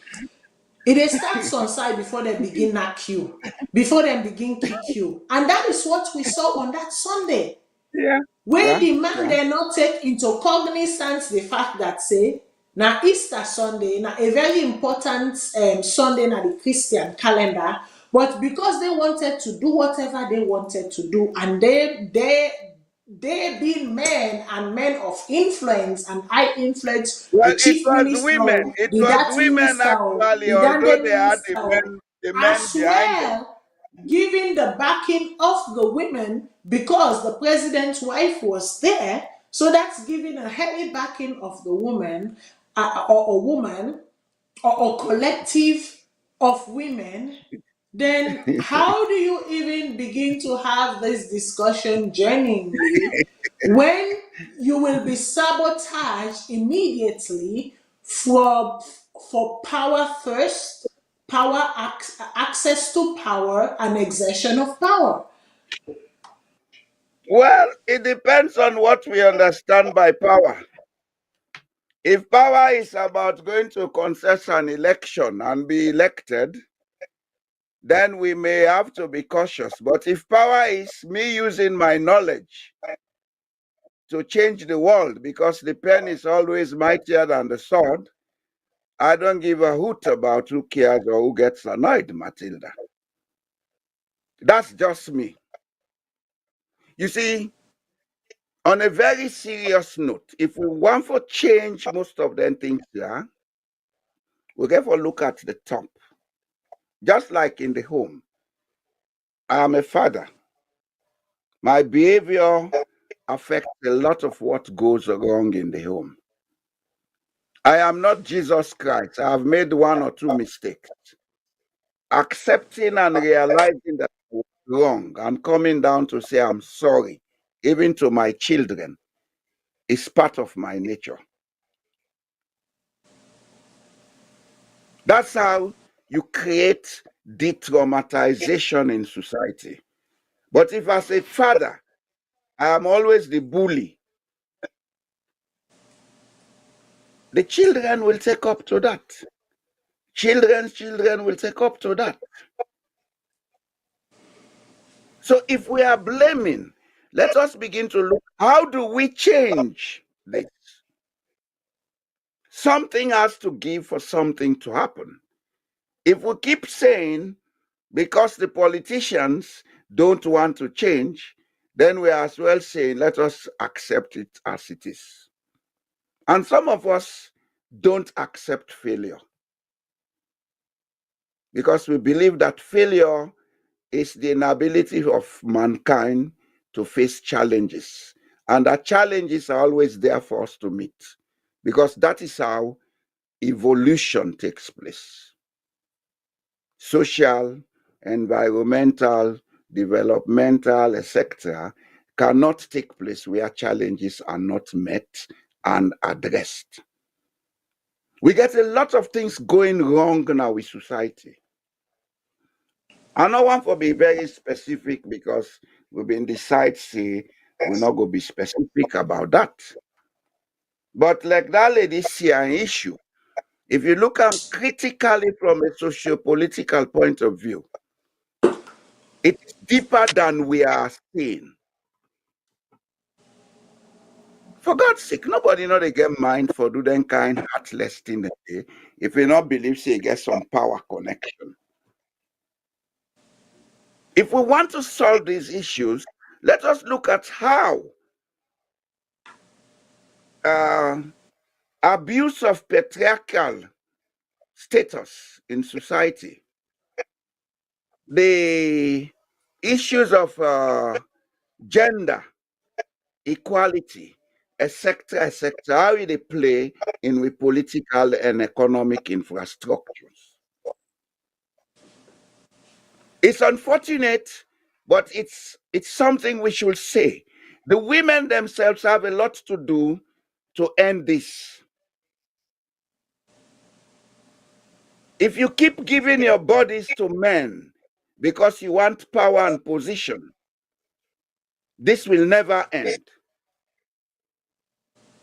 It starts on side before they begin knock you, before they begin kick you. And that is what we saw on that Sunday. Yeah. Where Yeah. the man Yeah. did not take into cognizance the fact that say now Easter Sunday, now a very important Sunday na the Christian calendar, but because they wanted to do whatever they wanted to do, and they being men and men of influence and high influence, Well, the it chief was minister, women. It the was that women minister, actually, the although Dande they had minister, the men as behind them. well giving the backing of the women because the president's wife was there. So that's giving a heavy backing of the woman, or a woman, or a collective of women. Then how do you even begin to have this discussion genuinely when you will be sabotaged immediately for power thirst, access to power, and exertion of power? Well, it depends on what we understand by power. If power is about going to contest an election and be elected, then we may have to be cautious. But if power is me using my knowledge to change the world, because the pen is always mightier than the sword, I don't give a hoot about who cares or who gets annoyed, Matilda. That's just me. You see, on a very serious note, if we want to change most of them things here, we have to look at the top. Just like in the home, I am a father. My behavior affects a lot of what goes wrong in the home. I am not Jesus Christ. I have made one or two mistakes. Accepting and realizing that I was wrong and coming down to say I'm sorry, even to my children, is part of my nature. That's how you create de-traumatization in society. But if as a father, I am always the bully, the children will take up to that. Children's children will take up to that. So if we are blaming, let us begin to look, how do we change this? Something has to give for something to happen. If we keep saying, because the politicians don't want to change, then we are as well saying, let us accept it as it is. And some of us don't accept failure because we believe that failure is the inability of mankind to face challenges. And that challenges are always there for us to meet because that is how evolution takes place. Social, environmental, developmental, etc., cannot take place where challenges are not met and addressed. We get a lot of things going wrong now with society. I don't want to be very specific because we've been decided say we're not going to be specific about that. But like that lady see an issue If you look at critically from a socio-political point of view, it is deeper than we are seeing. For God's sake, nobody know they get mind for do them kind heartless thing that day. If you not believe, say get some power connection. If we want to solve these issues, let us look at how abuse of patriarchal status in society, the issues of gender equality, etc., how they play in with political and economic infrastructures. It's unfortunate, but it's something we should say. The women themselves have a lot to do to end this. If you keep giving your bodies to men because you want power and position, this will never end.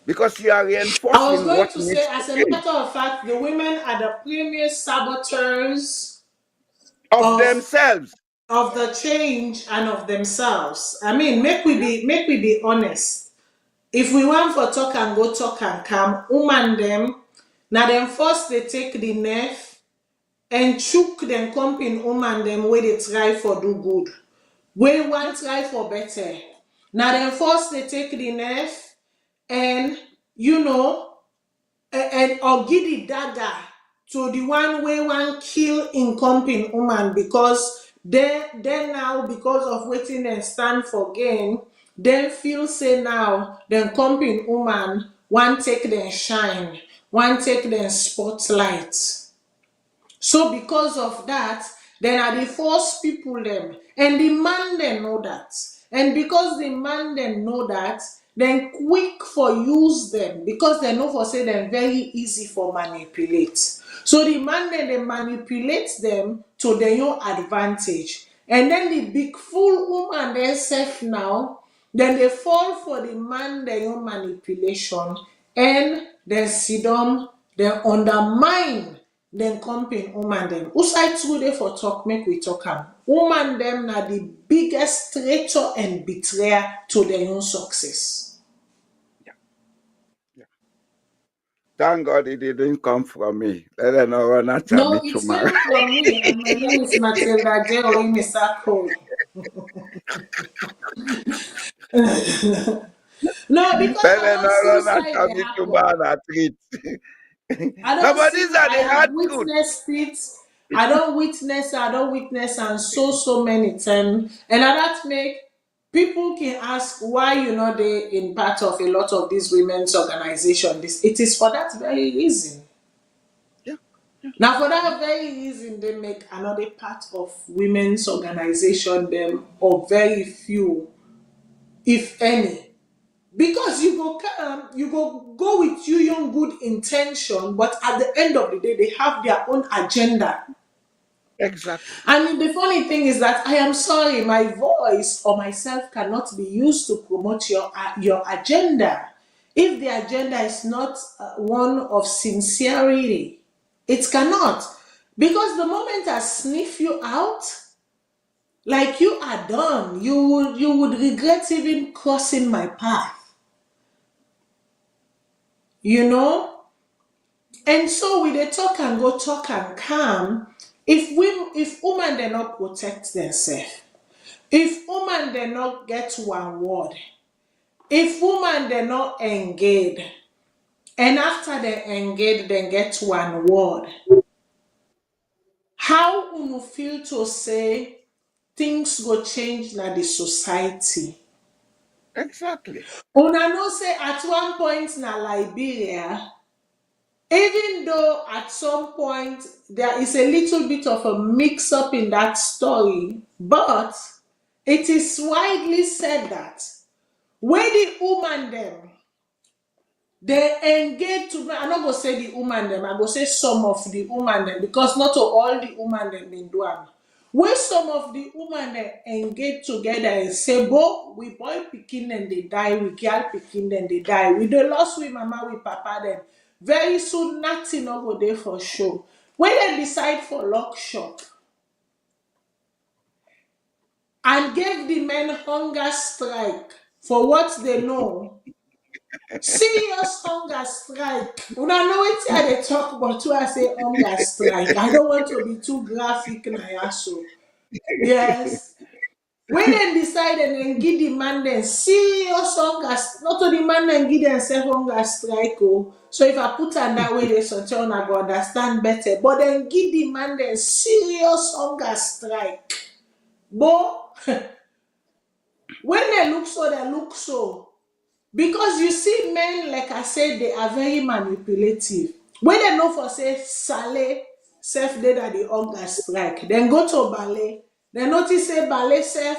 Because you are I was reinforcing going what to say, needs to as a change matter of fact, the women are the premier saboteurs of of themselves. the change and of themselves. I mean, make we be honest. If we want for talk and go talk and come, woman them, now them first they take the nerve and chook them comping woman them where they try for do good. Where one try for better. Now them first they take the nerve and you know and or give the dagger to the one way one kill in comping woman because they now because of waiting and stand for gain, then feel say now then comping woman one take them shine, one take them spotlight. So because of that, then I dey force people them, and the man them know that. And because the man them know that, then quick for use them because they know for say them very easy for manipulate. So the man then they manipulate them to their own advantage. And then the big fool woman themself now, then they fall for the man their own manipulation and then sit down, then undermine then comping woman them. Who side true they for talk, make we talk am. Woman them na the biggest traitor and betrayer to their own success. Thank God it didn't come from me. Let them know run at No, me it tomorrow. came from me, and my name is Matilda J. Mr. Code. No, because Let I them don't know see run side at they me happen. tomorrow at it. I No, don't but see, these are I the have hard truth. witnessed it. I don't witness, and so many times. And that make people can ask why you know they in part of a lot of these women's organization. This it is for that very reason. Yeah. Now for that very reason, they make another part of women's organization them or very few, if any. Because you go with you young good intention, but at the end of the day, they have their own agenda. Exactly. And the funny thing is that I am sorry, my voice or myself cannot be used to promote your agenda. If the agenda is not one of sincerity, it cannot. Because the moment I sniff you out, like you are done, you would regret even crossing my path. You know? And so we dey talk and go talk and calm. If woman they not protect themselves, if woman they not get one word, if woman they not engage, and after they engage, then get one word, how you feel to say things go change na the society? Exactly. Una know say at one point na Liberia, even though at some point there is a little bit of a mix up in that story, but it is widely said that when the woman them they engage to I'm not gonna say the woman them, I go say some of the woman them because not all the woman them been do am. When some of the women them engage together and say, "Bo, we boy picking and they die, we girl picking and they die, we the lost we mama, we papa them." very soon nothing no go dey for show. When they decide for lock shop and gave the men hunger strike for what they know, serious hunger strike. Una know wetin I dey talk about when I say hunger strike. I don't want to be too graphic na so. Yes. When they decide and then give the man them serious hunger, not to the man them give themselves hunger strike. Oh. So if I put on that way, they something I go understand better. But then give the man them serious hunger strike. But when they look so, they look so. Because you see, men, like I said, they are very manipulative. When they know for say Saleh self did at the hunger strike, then go to ballet. Then notice say ballet self,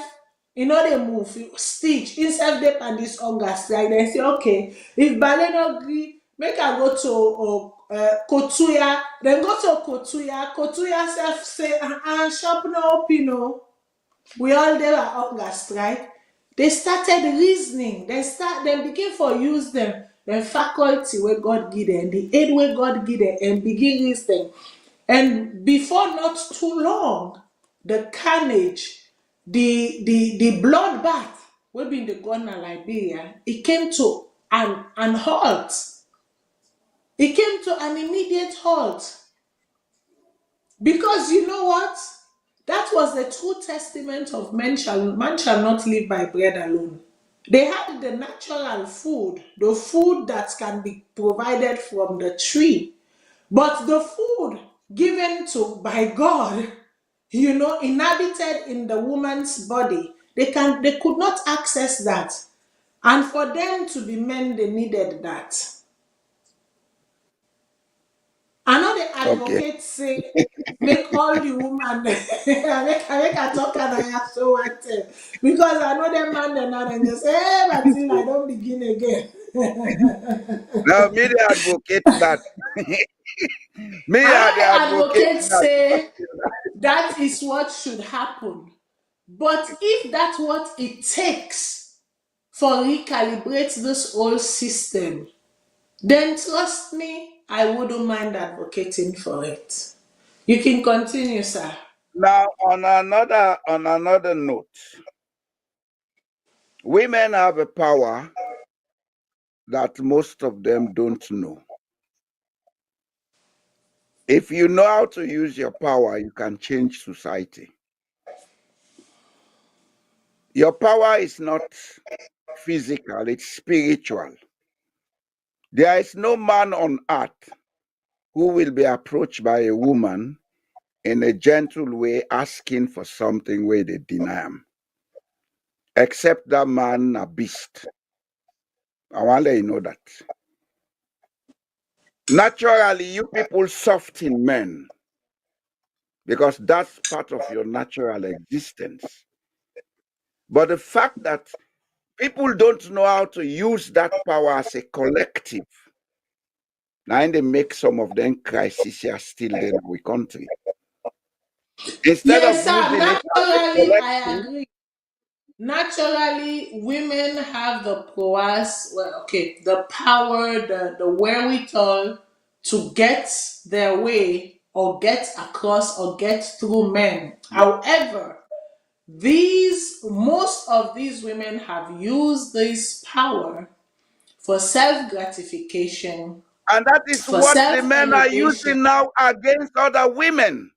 they move, stitch, instead they and this hunger strike. They say, okay, if ballet not agree, make I go to Kotuya. Then go to Kotuya. Kotuya self say, shop no pino. We all there are hunger strike. They started reasoning. They begin for use them the faculty where God give them, the aid where God give them, and begin reasoning. And before not too long, the carnage, the bloodbath, we been the Ghana Liberia, it came to an halt. It came to an immediate halt. Because you know what? That was the true testament of man shall not live by bread alone. They had the natural food, the food that can be provided from the tree. But the food given to by God, inhabited in the woman's body, they could not access that. And for them to be men, they needed that. I know the Okay. advocate say make all the woman make I talk and I have so wanted. Because I know them man then and they say, hey Matilda, I don't begin again. Now, me the advocate that. Me I are know the the advocate advocate that. say that is what should happen. But if that's what it takes for recalibrate this whole system, then trust me, I wouldn't mind advocating for it. You can continue, sir. Now, on another note, women have a power that most of them don't know. If you know how to use your power, you can change society. Your power is not physical, it's spiritual. There is no man on earth who will be approached by a woman in a gentle way asking for something where they deny him. Except that man a beast. I want to let you know that. Naturally, you people soften men because that's part of your natural existence. But the fact that people don't know how to use that power as a collective, now they make some of them crises here still in our country. Instead of Yes, sir. using it as a Naturally, I collective, agree. Naturally, women have the prowess, the power, the wherewithal to get their way or get across or get through men. However, most of these women have used this power for self gratification, and that is for what the self men are elevation. using now against other women.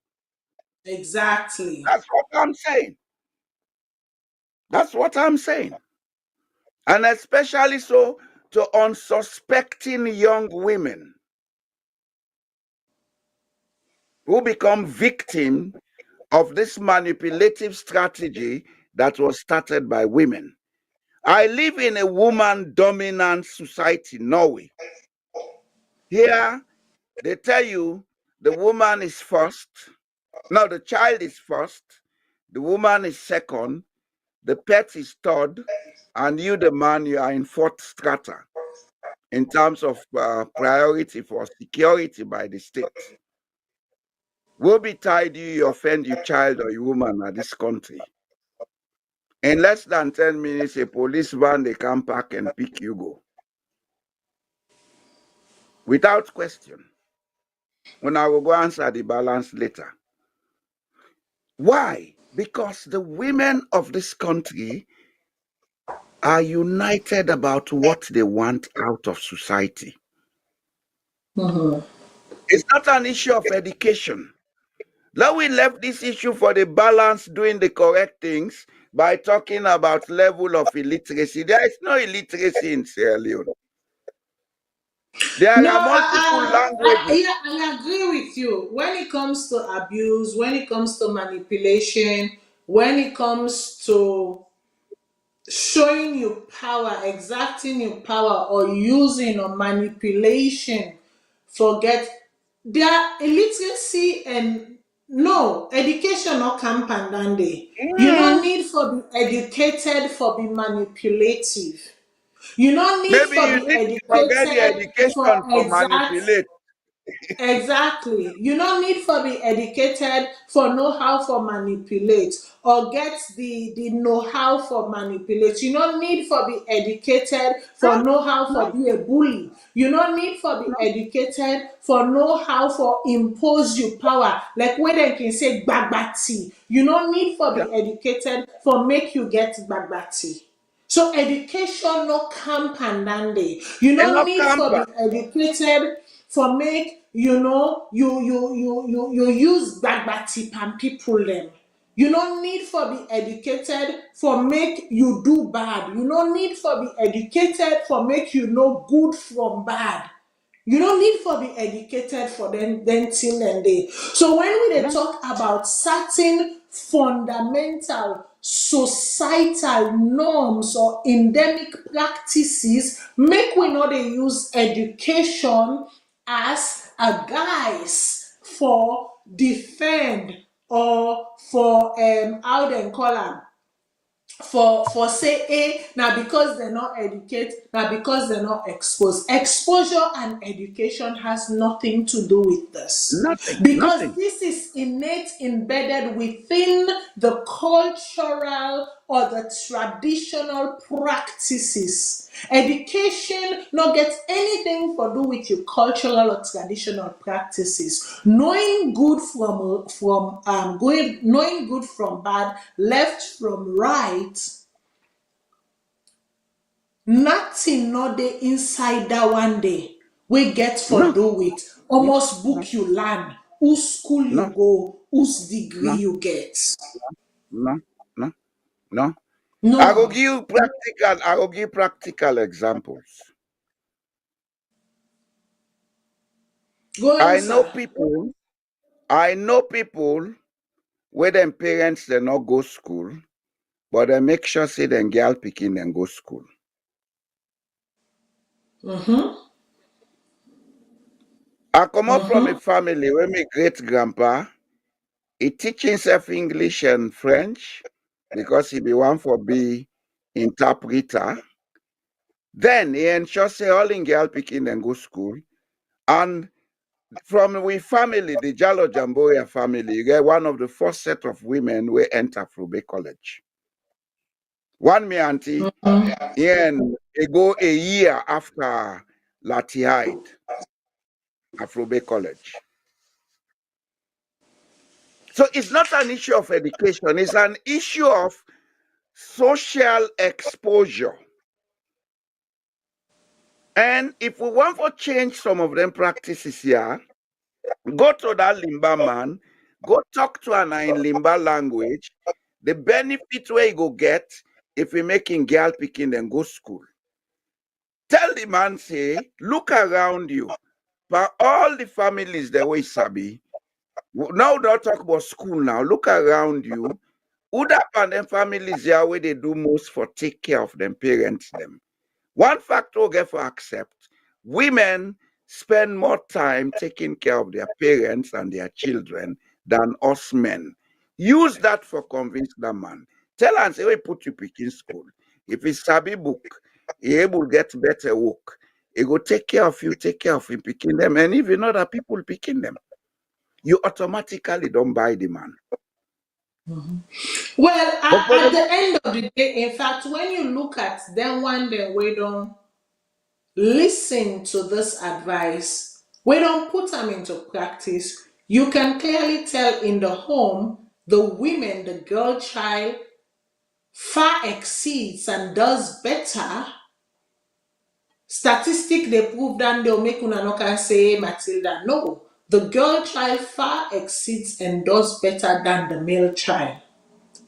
Exactly. That's what I'm saying. That's what I'm saying. And especially so to unsuspecting young women who become victim of this manipulative strategy that was started by women. I live in a woman dominant society, Norway. Here, they tell you the woman is first. No, the child is first. The woman is second. The pet is third. And you, the man, you are in fourth strata in terms of priority for security by the state. Woe betide you offend your child or your woman at this country. In less than 10 minutes, a police van, they come back and pick you go. without question. When I will go answer the balance later. Why? Because the women of this country are united about what they want out of society. It's not an issue of education. Now we left this issue for the balance doing the correct things by talking about level of illiteracy. There is no illiteracy in Sierra Leone. There No, are multiple languages. yeah, I agree with you. When it comes to abuse, when it comes to manipulation, when it comes to showing you power, exacting your power, or using or manipulation, forget their illiteracy and no education or campandande. You don't need for be educated for be manipulative. You don't need Maybe for you be need to forget the educated for education for exact. manipulate. Exactly. You don't need for be educated for know how for manipulate or get the know how for manipulate. You don't need for be educated No, for know how no, for be a bully. You don't need for be no. educated for know how for impose you power. Like when they can say bagbati. You don't need for Yeah. be educated for make you get bagbati. So education no camp and dandy. You And don't not need for camper. be educated for make you use bagbati pan people them. You don't need for be educated for make you do bad. You don't need for be educated for make you know good from bad. You don't need for be educated for them thing and day. So when we dey No, talk about certain fundamental societal norms or endemic practices, make we not dey use education as a guise for defend or for how dem call am for say now because they're not educated, now because they're not exposed. Exposure and education has nothing to do with this nothing, because nothing. this is innate embedded within the cultural or the traditional practices. Education not get anything to do with your cultural or traditional practices. Knowing good knowing good from bad, left from right, nothing not dey inside that one day we get for No, do with no, almost no, book you learn, whose school you no, go, whose degree no, you get. no, no, no. No. I will give practical examples. Go I know answer. people, I know people where them parents they not go school, but they make sure say them girl picking and go school. I come up from a family where my great grandpa he teach himself English and French because he be one for be interpreter. Then he ensure say all in girl picking and go school. And from we family, the Jallo Jamboria family, you get one of the first set of women who enter Frube College. One me auntie, and he go a year after Latihaid at Frube College. So it's not an issue of education, it's an issue of social exposure. And if we want to change some of them practices here, go to that Limba man, go talk to an in Limba language, the benefit where you go get if we making girl picking and go school. Tell the man, say, look around you. For all the families that we sabi, now don't talk about school now. Look around you. Who that and them families here where they do most for take care of them parents them. One factor we get for accept, women spend more time taking care of their parents and their children than us men. Use that for convince that man. Tell and say, we put you picking school. If it's sabi book, he able get better work. He go take care of you, take care of him picking them. And even other people picking them, you automatically don't buy the man. Well, But for at the the end of the day, in fact, when you look at them one day we don't listen to this advice, we don't put them into practice, you can clearly tell in the home, the women, the girl child, far exceeds and does better. Statistic they prove that they'll make una no can say Matilda. No. The girl child far exceeds and does better than the male child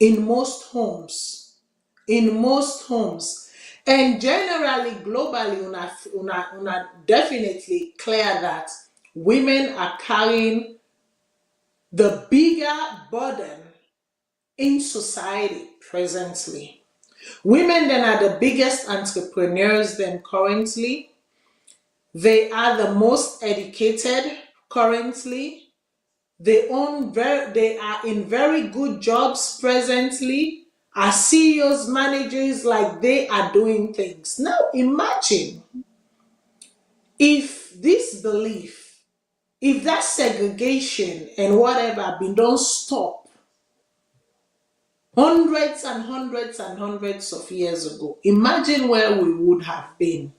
in most homes. In most homes. And generally, globally, una definitely clear that women are carrying the bigger burden in society presently. Women then are the biggest entrepreneurs then currently. They are the most educated currently. They are in very good jobs presently. As CEOs, managers, like they are doing things. Now imagine if this belief, if that segregation and whatever been don't stop hundreds and hundreds and hundreds of years ago, imagine where we would have been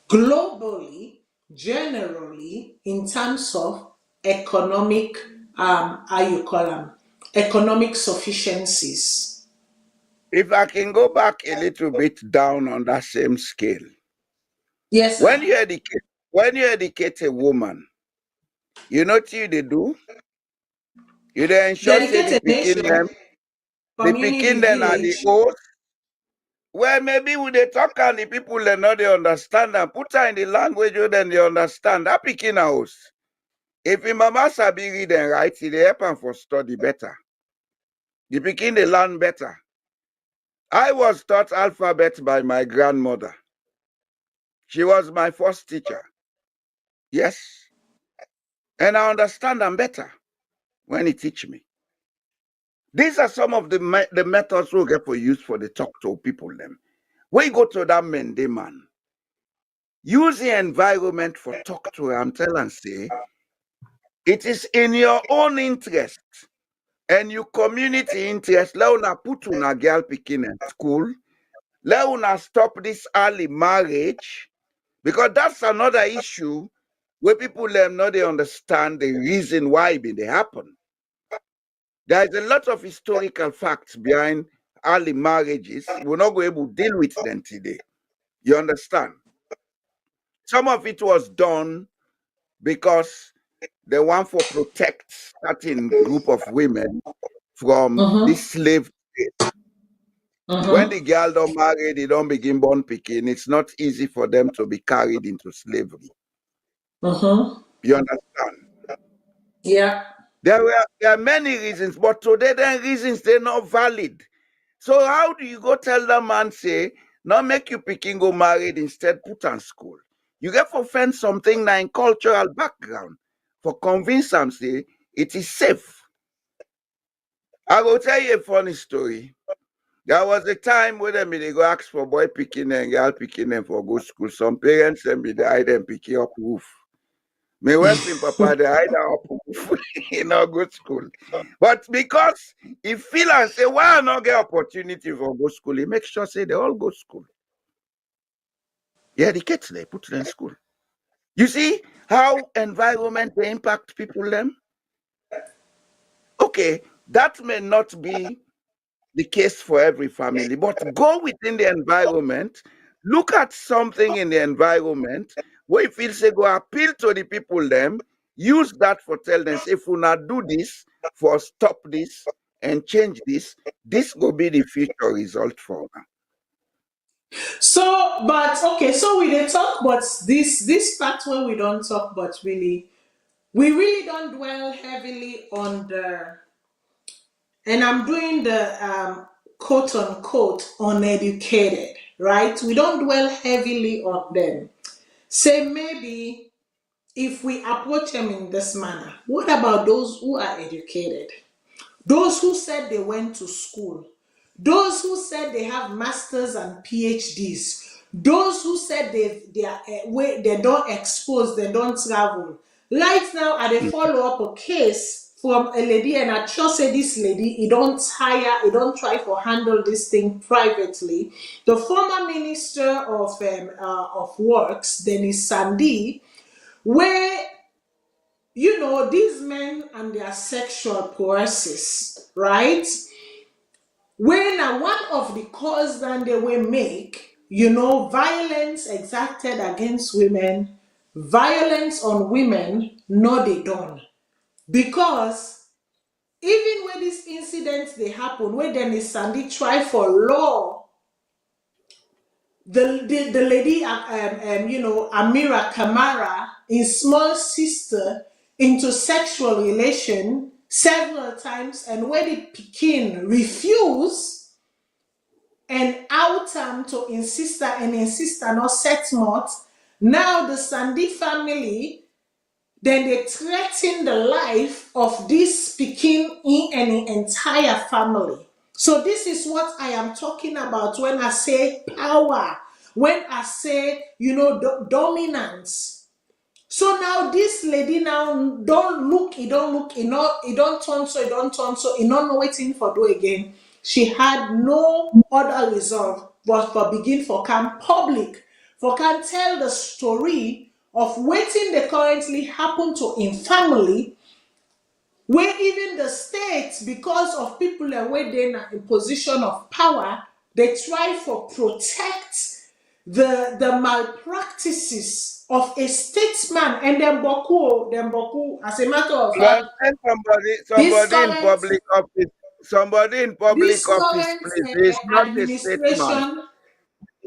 globally, generally, in terms of economic, how you call them, economic sufficiencies. If I can go back a little bit down on that same scale, Yes, when sir. you educate a woman, you know what you they do? You they ensure say Dedicate a nation, the picking community, them are the village. old. Well, maybe we they talk and the people they know they understand and put her in the language where then they understand. That picking house. If your mama sabi read and write, they help am for study better. The picking they learn better. I was taught alphabet by my grandmother. She was my first teacher. Yes. And I understand them better when he teach me. These are some of the methods we get for use for the talk to people them. When you go to that Mende man, use the environment for talk to him, tell and say, it is in your own interest and your community interest. Let una put una girl picking at school. Let una stop this early marriage. Because that's another issue where people know they understand the reason why it been they happen. There is a lot of historical facts behind early marriages. We're not going to deal with them today. You understand? Some of it was done because they want to protect certain group of women from Mm-hmm. this slave state. When the Mm-hmm. girl don't marry, they don't begin born picking. It's not easy for them to be carried into slavery. Mm-hmm. You understand? Yeah. There are many reasons, but today the reasons they're not valid. So how do you go tell the man say, not make you picking go married instead put on school? You get for find something like cultural background for convince them say it is safe. I will tell you a funny story. There was a time when they go ask for boy picking and girl picking them for go school. Some parents them be the hide them picking up roof. My wife and papa they hide up roof in our good school. But because he feel and say why I not get opportunity for go school, he make sure say they all go school. Yeah, the kids they put them in school. You see how environment they impact people them? Okay, that may not be the case for every family, but go within the environment, look at something in the environment where you feel say go appeal to the people them, use that for tell them say, if we not do this for stop this and change this will be the future result for them. So, but okay, so we did talk, but this part where we don't talk, but really, we really don't dwell heavily on the, and I'm doing the quote unquote uneducated, right? We don't dwell heavily on them. Say maybe if we approach them in this manner, what about those who are educated? Those who said they went to school, those who said they have masters and PhDs, those who said they don't expose, they don't travel. Right now, I they follow up a case from a lady, and I trust say this lady, he don't hire, he don't try for handle this thing privately. The former minister of works, Dennis Sandy, where these men and their sexual prowesses, right? When one of the calls that they will make, violence exacted against women, violence on women, no, they don't. Because even when these incidents they happen, when Dennis Sandy try for law, the lady, Amira Kamara, his small sister, into sexual relation several times, and when the Pekin refuse and out to insist not set mot. Now the Sandy family, then they threaten the life of this speaking in an entire family. So this is what I am talking about when I say power, when I say, dominance. So now this lady now don't look, he don't look, he don't turn so, he don't know waiting for do again. She had no other resolve but for begin for can public, for can tell the story of waiting they currently happen to in family, where even the states, because of people that were then in position of power, they try for protect the malpractices of a statesman, and them boku, as a matter of Well, fact, tell this somebody in current public office, somebody in public this office, current please. He's not a statesman.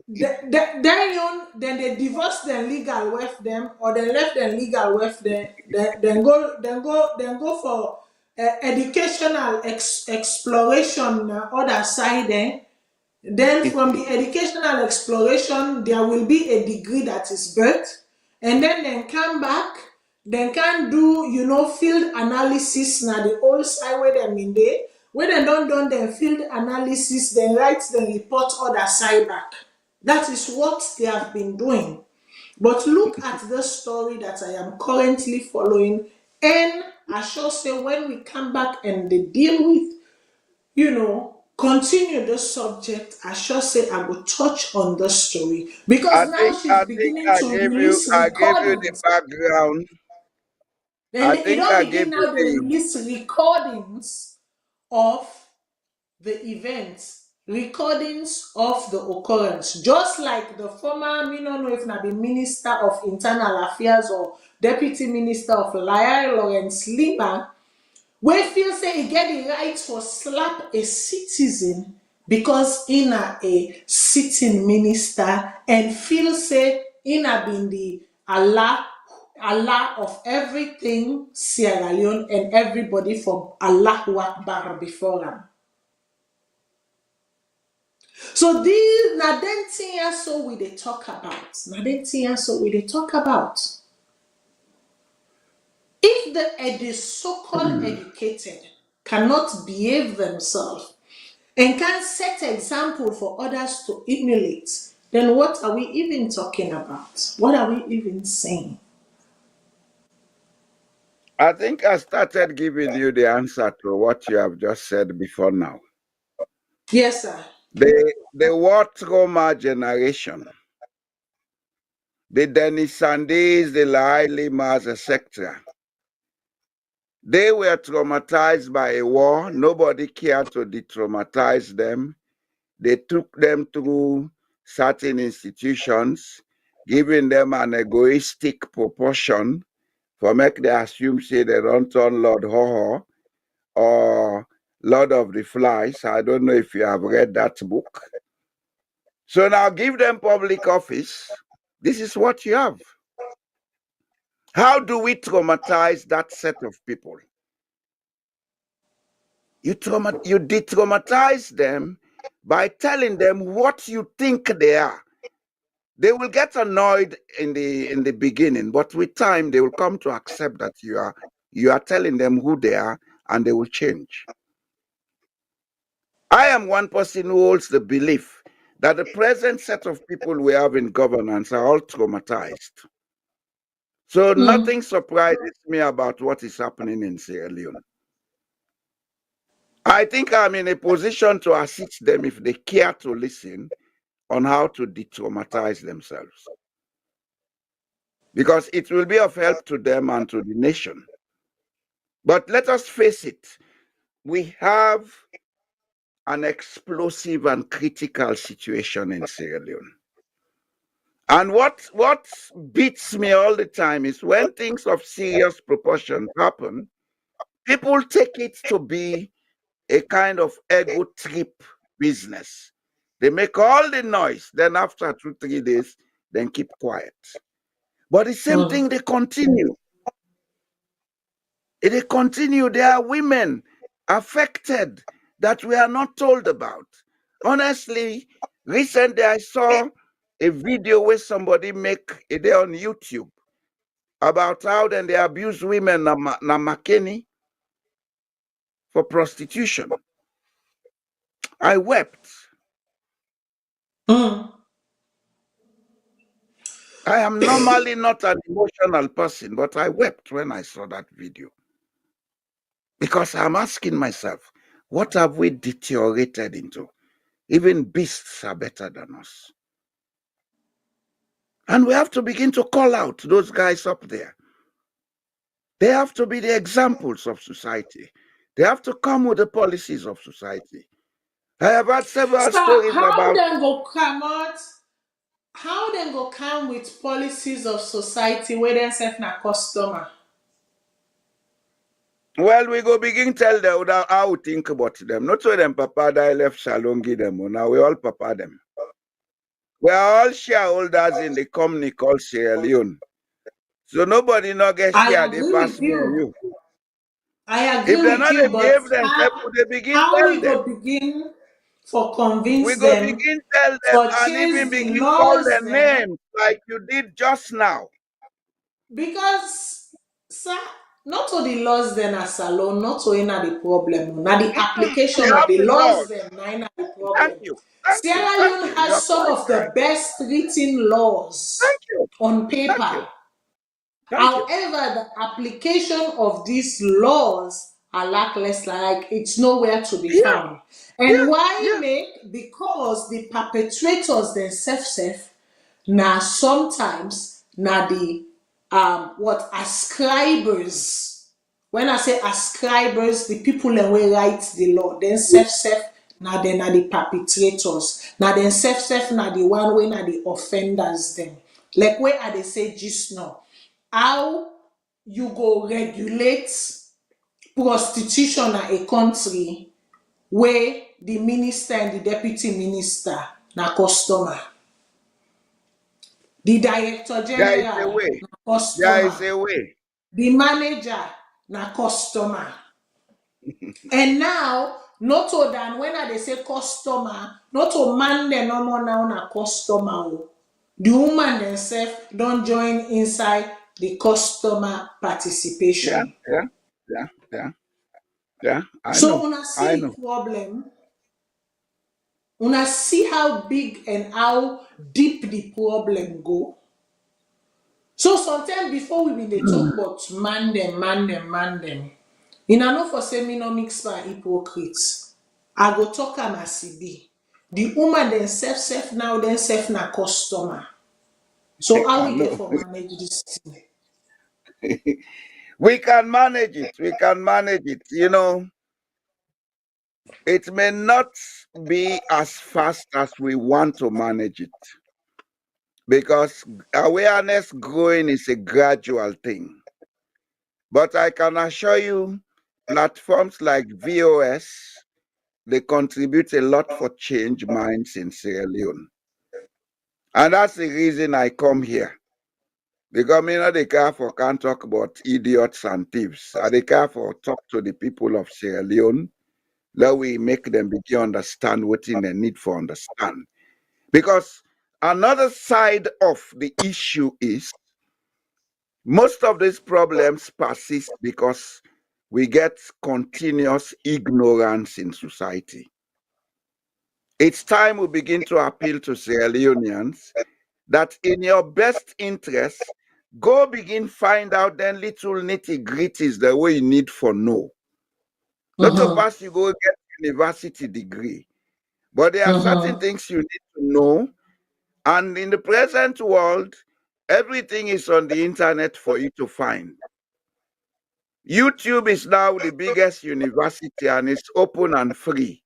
administration, then they divorce them legal with them, or they left them legal with them, then go for educational exploration other side. Then from the educational exploration, there will be a degree that is birth, and then come back, then can do, field analysis. Now the old side where them in there, where they don't done them field analysis, then write the report other side back. That is what they have been doing. But look at the story that I am currently following, and I shall say when we come back and they deal with, continue the subject, I shall say I will touch on the story, because now she's I think beginning to release I gave you the recordings. background. And I it think don't I gave begin you now, they the release recordings of the events, recordings of the occurrence, just like the former, me no know if na be Minister of Internal Affairs or Deputy Minister of Liar Lawrence Lima, we feel say he get the right for slap a citizen because in a sitting minister, and feel say in a been the Allah of everything Sierra Leone, and everybody from Allahu Akbar before him. So these na them things so we they talk about. Na them things so we they talk about. If the so-called educated cannot behave themselves and can set example for others to emulate, then what are we even talking about? What are we even saying? I think I started giving you the answer to what you have just said before now. Yes, sir. The war trauma generation, the Dennis Sandys, the Lai Limas, etc. They were traumatized by a war. Nobody cared to de-traumatize them. They took them through certain institutions, giving them an egoistic proportion for make they assume say they don't turn Lord Ho or Lord of the Flies. I don't know if you have read that book. So now give them public office. This is what you have. How do we traumatize that set of people? You de-traumatize them by telling them what you think they are. They will get annoyed in the beginning, but with time they will come to accept that you are telling them who they are, and they will change. I am one person who holds the belief that the present set of people we have in governance are all traumatized. So nothing surprises me about what is happening in Sierra Leone. I think I'm in a position to assist them if they care to listen on how to de-traumatize themselves. Because it will be of help to them and to the nation. But let us face it, we have an explosive and critical situation in Sierra Leone. And what beats me all the time is when things of serious proportion happen, people take it to be a kind of ego trip business. They make all the noise, then after 2-3 days, then keep quiet. But the same thing, they continue. They continue. There are women affected that we are not told about. Honestly, recently I saw a video where somebody make a day on YouTube about how then they abuse women na Makeni for prostitution. I wept. I am normally not an emotional person, but I wept when I saw that video. Because I'm asking myself, what have we deteriorated into? Even beasts are better than us. And we have to begin to call out those guys up there. They have to be the examples of society. They have to come with the policies of society. I have had several stories how about... then go come out? How then go come with policies of society where then set na customer? Well, we go begin tell them how we think about them. Not so them papa that left Salone give them. Now we all papa them. We are all shareholders in the company called Sierra Leone. So nobody not get share, they pass me and you. I agree If they're with not you, they but behave themselves, they begin how tell we them. go begin for We convince go them begin tell them for and even change the begin call laws their them? names like you did just now. Because, sir, not all the laws then are salon, not all in the problem. Now the We application of have the the laws laws. then na the Thank problem. you. Thank you. Sierra Thank Leone you. You are has some quite of right. the best written Thank laws you. on Thank paper. you. Thank you. However, the application of these laws are lackluster, like it's nowhere to be Yeah. found. And Yeah. why Yeah. make? Because the perpetrators themselves now sometimes now the what ascribers. When I say ascribers, the people that will write the law, then self now they are the perpetrators. Now then self now the one way now the offenders them. Like where are they say just now? How you go regulate prostitution in a country where the minister and the deputy minister na customer, the director There is a general way. na There is customer, a way. the manager na customer. And now, not to than when I they say customer, not to man the no more now na customer. The woman themselves don't join inside the customer Yeah. participation. Yeah. Yeah. Yeah. Yeah. I So know. una I see know. the problem, una see how big and how deep the problem go. So sometimes before we been dey talk about man them. In a no for say me no mix by hypocrites. I go talk am as e be. The woman themself now themself na customer. So how I we get know. for manage this thing? We can manage it. We can manage it. You know, it may not be as fast as we want to manage it because awareness growing is a gradual thing. But I can assure you, platforms like VOS, they contribute a lot for change minds in Sierra Leone. And that's the reason I come here. Because me not they care for can't talk about idiots and thieves. I they care for talk to the people of Sierra Leone. That we make them begin understand what they need for understand. Because another side of the issue is most of these problems persist because we get continuous ignorance in society. It's time we begin to appeal to Sierra Leoneans that in your best interest, go begin find out then little nitty gritties the way you need for know. Not to pass, you go get university degree. But there are certain things you need to know. And in the present world, everything is on the internet for you to find. YouTube is now the biggest university and it's open and free.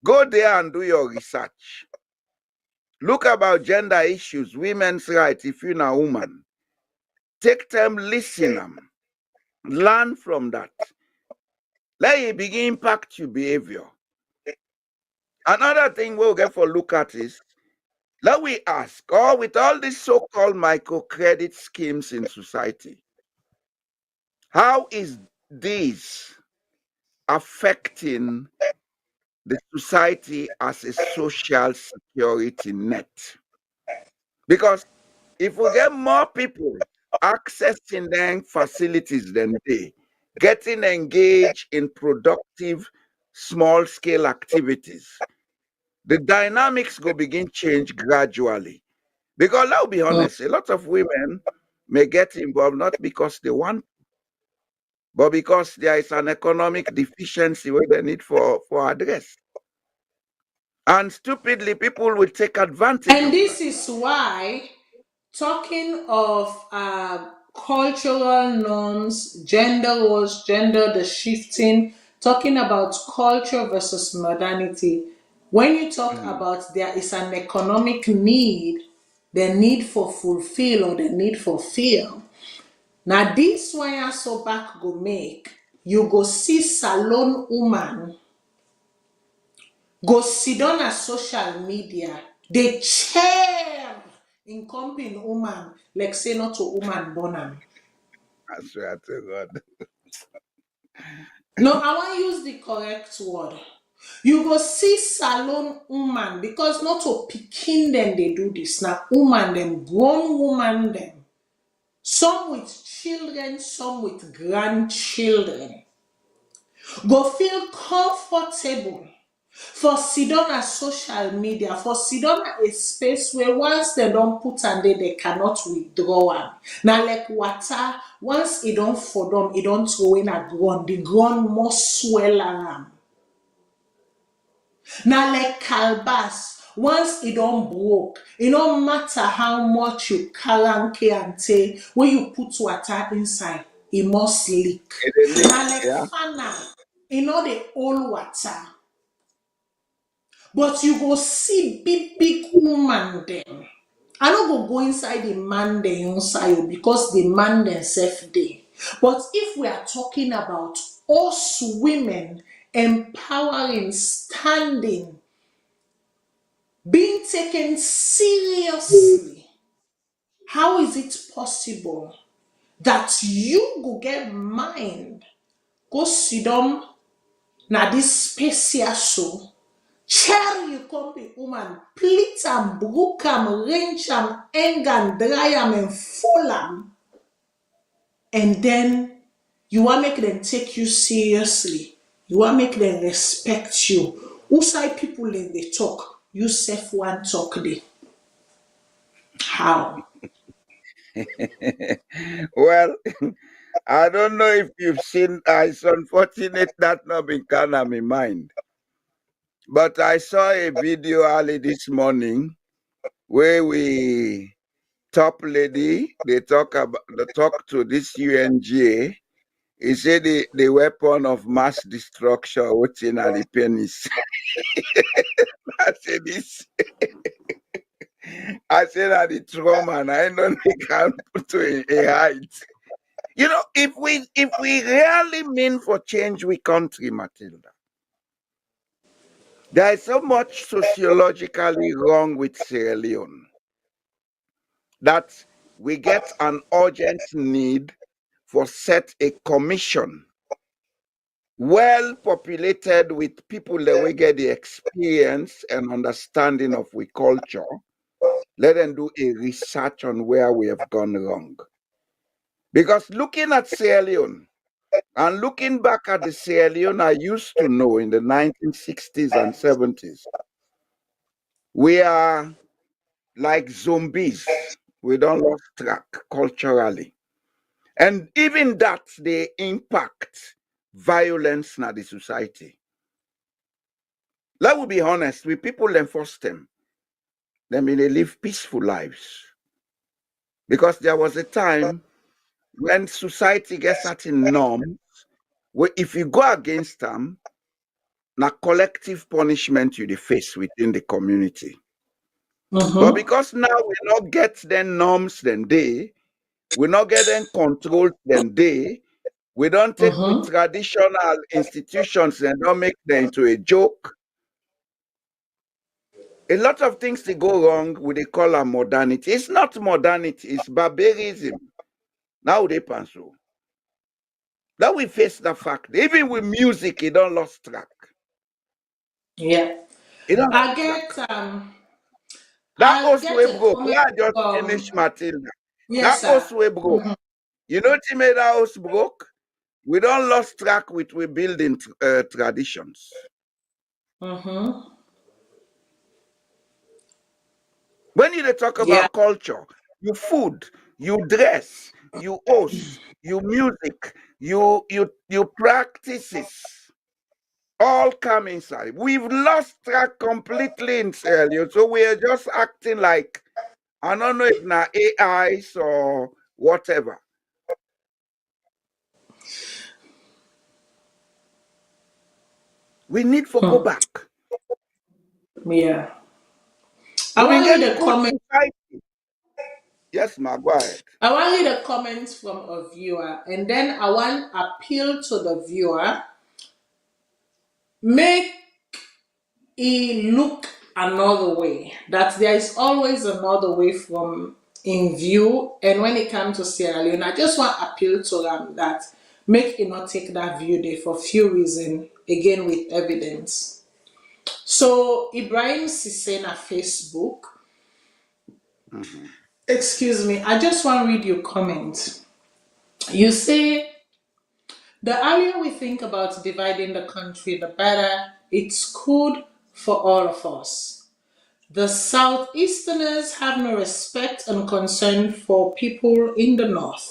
Go there and do your research. Look about gender issues, women's rights, if you're a woman. Take time, listen them. Learn from that. Let it begin impact your behavior. Another thing we'll get for look at is, let we ask, with all these so-called microcredit schemes in society, how is this affecting the society as a social security net? Because if we get more people accessing them facilities than they, getting engaged in productive small-scale activities, the dynamics go begin change gradually. Because I'll be honest, a lot of women may get involved not because they want, but because there is an economic deficiency where they need for address. And stupidly, people will take advantage And of this that. is why, talking of cultural norms, gender roles, gender the shifting, talking about culture versus modernity, when you talk about there is an economic need, the need for fulfill or the need for feel. Now this one I so back go make, you go see salon woman go sit on a social media, they chair in company woman, like say not to woman born am. I swear to God. No, I want use the correct word. You go see salon woman because not to pikin them they do this. Now woman them, grown woman them. Some with children, some with grandchildren. Go feel comfortable for sit on a social media, for sit on a space where once they don't put and they cannot withdraw am. Now like water, once it don't for them, it don't throw in a ground, the ground must swell around. Now like calabash, once it don't broke, it don't matter how much you calanke and take, when you put water inside, it must leak. Now like Yeah. fana, you know the old water. But you go see big, big woman them. I don't go inside the man them inside because the man themself dey. But if we are talking about us women empowering, standing, being taken seriously, how is it possible that you go get mind, go sit down na this space here so? Chair you come be woman, pleat am, brook am, range am, hang am, dry am, and full am. And then you want make them take you seriously. You want make them respect you. Who side people in the talk? You self one talk dey. How? Well, I don't know if you've seen, it's unfortunate that not been kind of my mind. But I saw a video early this morning where we top lady, they talk to this UNGA. He said the weapon of mass destruction, what's in the penis. I said this. I said that the trauma, and I don't think I'm to a height. You know, if we really mean for change we country, Matilda, there is so much sociologically wrong with Sierra Leone that we get an urgent need for set a commission well populated with people that we get the experience and understanding of we culture. Let them do a research on where we have gone wrong. Because looking at Sierra Leone and looking back at the Sierra Leone I used to know in the 1960s and 70s, we are like zombies. We don't lose track culturally. And even that, the impact violence na the society. Let me be honest, we people enforce them. They may they live peaceful lives. Because there was a time when society gets certain norms, where if you go against them, na collective punishment you dey face within the community. But because now we not get them norms then we not get them controlled then we don't take with traditional institutions and don't make them into a joke. A lot of things they go wrong with they call a modernity. It's not modernity, it's barbarism. Now they pencil. Now we face the fact. Even with music, it don't lost track. Yeah. It don't I lost track. get That I host way get a broke. comment Let I just from finish Matilda. yes, That sir. host way broke. You know what made that house broke? We don't lost track with we building traditions. When you talk Yeah. about culture, you food, you dress, you host, you music, you practices, all come inside. We've lost track completely in Sierra Leone, so we are just acting like I don't know if now AIs or whatever. We need for go back. Yeah. I We've been want you getting to good comment. society. Yes, ma, go ahead. I want you to comment from a viewer, and then I want appeal to the viewer. Make it look another way. That there is always another way from in view. And when it comes to Sierra Leone, I just want to appeal to them that make it not take that view there for few reasons. Again, with evidence. So Ibrahim Sissena Facebook. Excuse me, I just want to read your comment. You say, the earlier we think about dividing the country, the better it's good for all of us. The Southeasterners have no respect and concern for people in the North.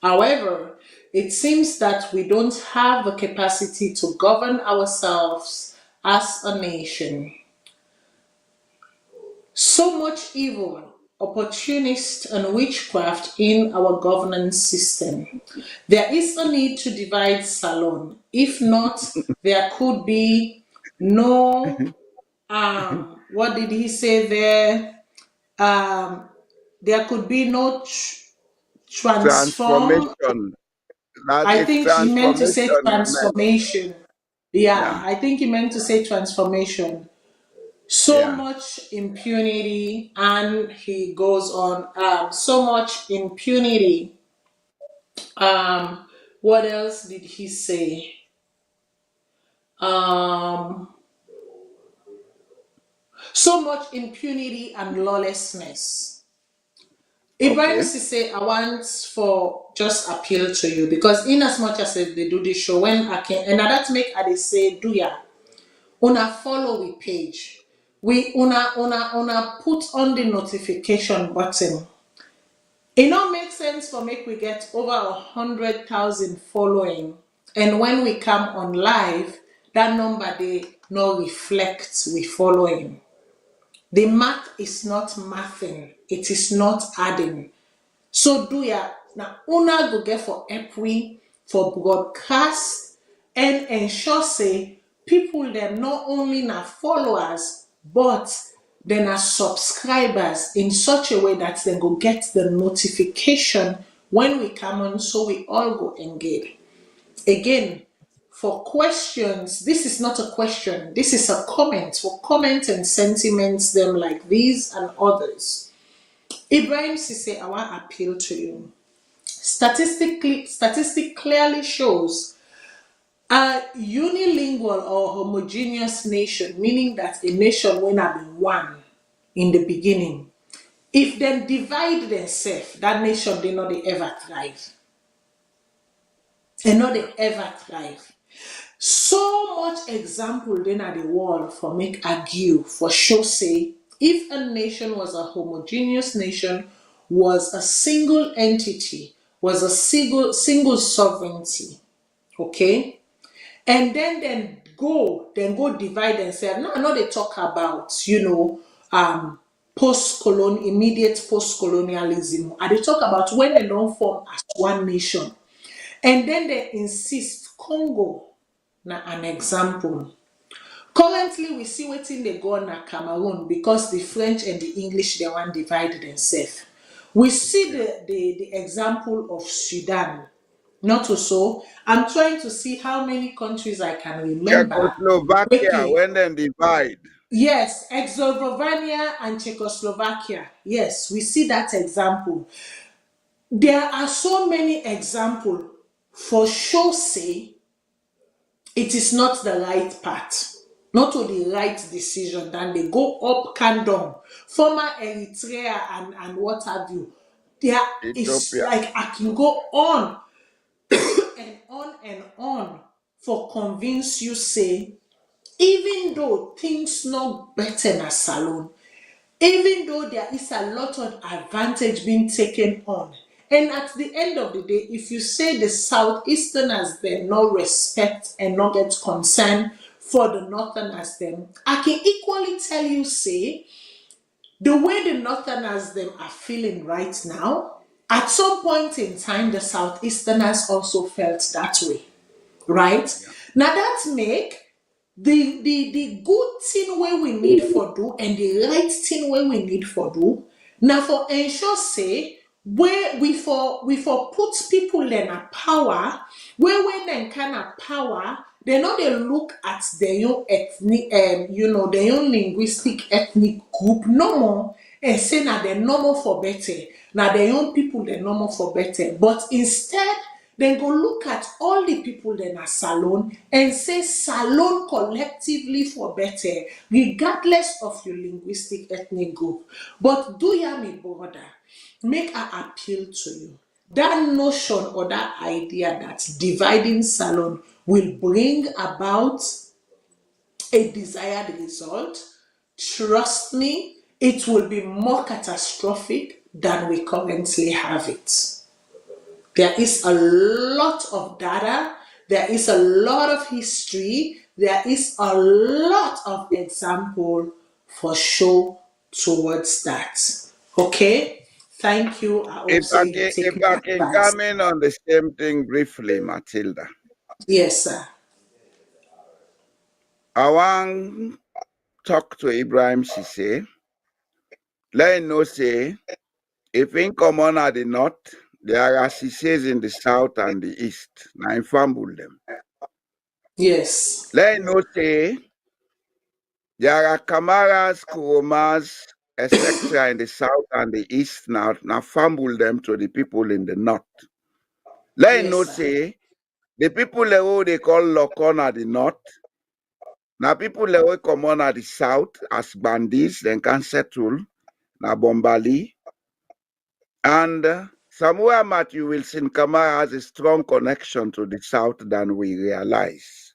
However, it seems that we don't have the capacity to govern ourselves as a nation. So much evil, opportunist, and witchcraft in our governance system. There is a need to divide Salone. If not, there could be no, what did he say there? There could be no transform. Transformation. That I is think he meant to say transformation, man. transformation. Yeah, Yeah, I think he meant to say transformation. So yeah. much impunity, and he goes on, so much impunity. What else did he say? Um, so much impunity and lawlessness. Ibrahim Okay. Sise, I want for just appeal to you because in as much as they do this show, when I can, and that make I they say, do ya, una follow we page. We una put on the notification button. It not make sense for make we get over 100,000 following, and when we come on live, that number they no reflect we following. The math is not mathing, it is not adding. So do ya now una go get for EPWI for broadcast and ensure say people them not only na followers but then are subscribers in such a way that they go get the notification when we come on so we all go engage. Again, for questions, this is not a question, this is a comment. For comments and sentiments them like these and others. Ibrahim Sise, I want to appeal to you. Statistic clearly shows a unilingual or homogeneous nation, meaning that a nation when have been one in the beginning. If them divide themselves, that nation they not they ever thrive. They not they ever thrive. So much example then at the world for make argue for show say if a nation was a homogeneous nation, was a single entity, was a single sovereignty, okay? and then go divide themselves. Now I know they talk about, immediate post-colonialism. And they talk about when they don't form as one nation. And then they insist Congo, now an example. Currently, we see wetin dey go on na Cameroon because the French and the English they want divide themselves. We see the example of Sudan. Not so. I'm trying to see how many countries I can remember. Czechoslovakia, when them divide. Yes, Czechoslovakia and Czechoslovakia. Yes, we see that example. There are so many examples for sure say it is not the right path, not to the right decision. Then they go up Kandom, former Eritrea and what have you. There is Ethiopia. like I can go on and on and on for convince you say, even though things not better in a salon, even though there is a lot of advantage being taken on. And at the end of the day, if you say the Southeasterners then no respect and not get concern for the Northerners them, I can equally tell you, say, the way the Northerners them are feeling right now, at some point in time, the Southeasterners also felt that way, right? Yeah. Now that make the good thing where we need for do and the right thing where we need for do. Now for ensure say where we for put people in a power where when they kind of power they know they look at their own ethnic their own linguistic ethnic group no more and say now they're normal for better. Now their own people they're normal for better. But instead then go look at all the people in a salon and say salon collectively for better, regardless of your linguistic ethnic group. But do ya me brother, make I appeal to you. That notion or that idea that dividing salon will bring about a desired result, trust me, it will be more catastrophic than we currently have it. There is a lot of data, there is a lot of history, there is a lot of example for sure towards that. Okay? Thank you. I hope so you If take my I can advice. come in on the same thing briefly, Matilda. Yes, sir. I want talk to Ibrahim Sise. Let him know say if in common at the north, there are Sises in the south and the east. Now in fumble them. Yes. Let him know say there are Kamaras, Kuromas, etc. in the south and the east now fumble them to the people in the north. Let him know Yes, sir. say the people who they call Lokon at the north. Now people who come on at the south as bandits, then can settle na Bombali. And somewhere Matthew Wilson Kamara has a strong connection to the south than we realize.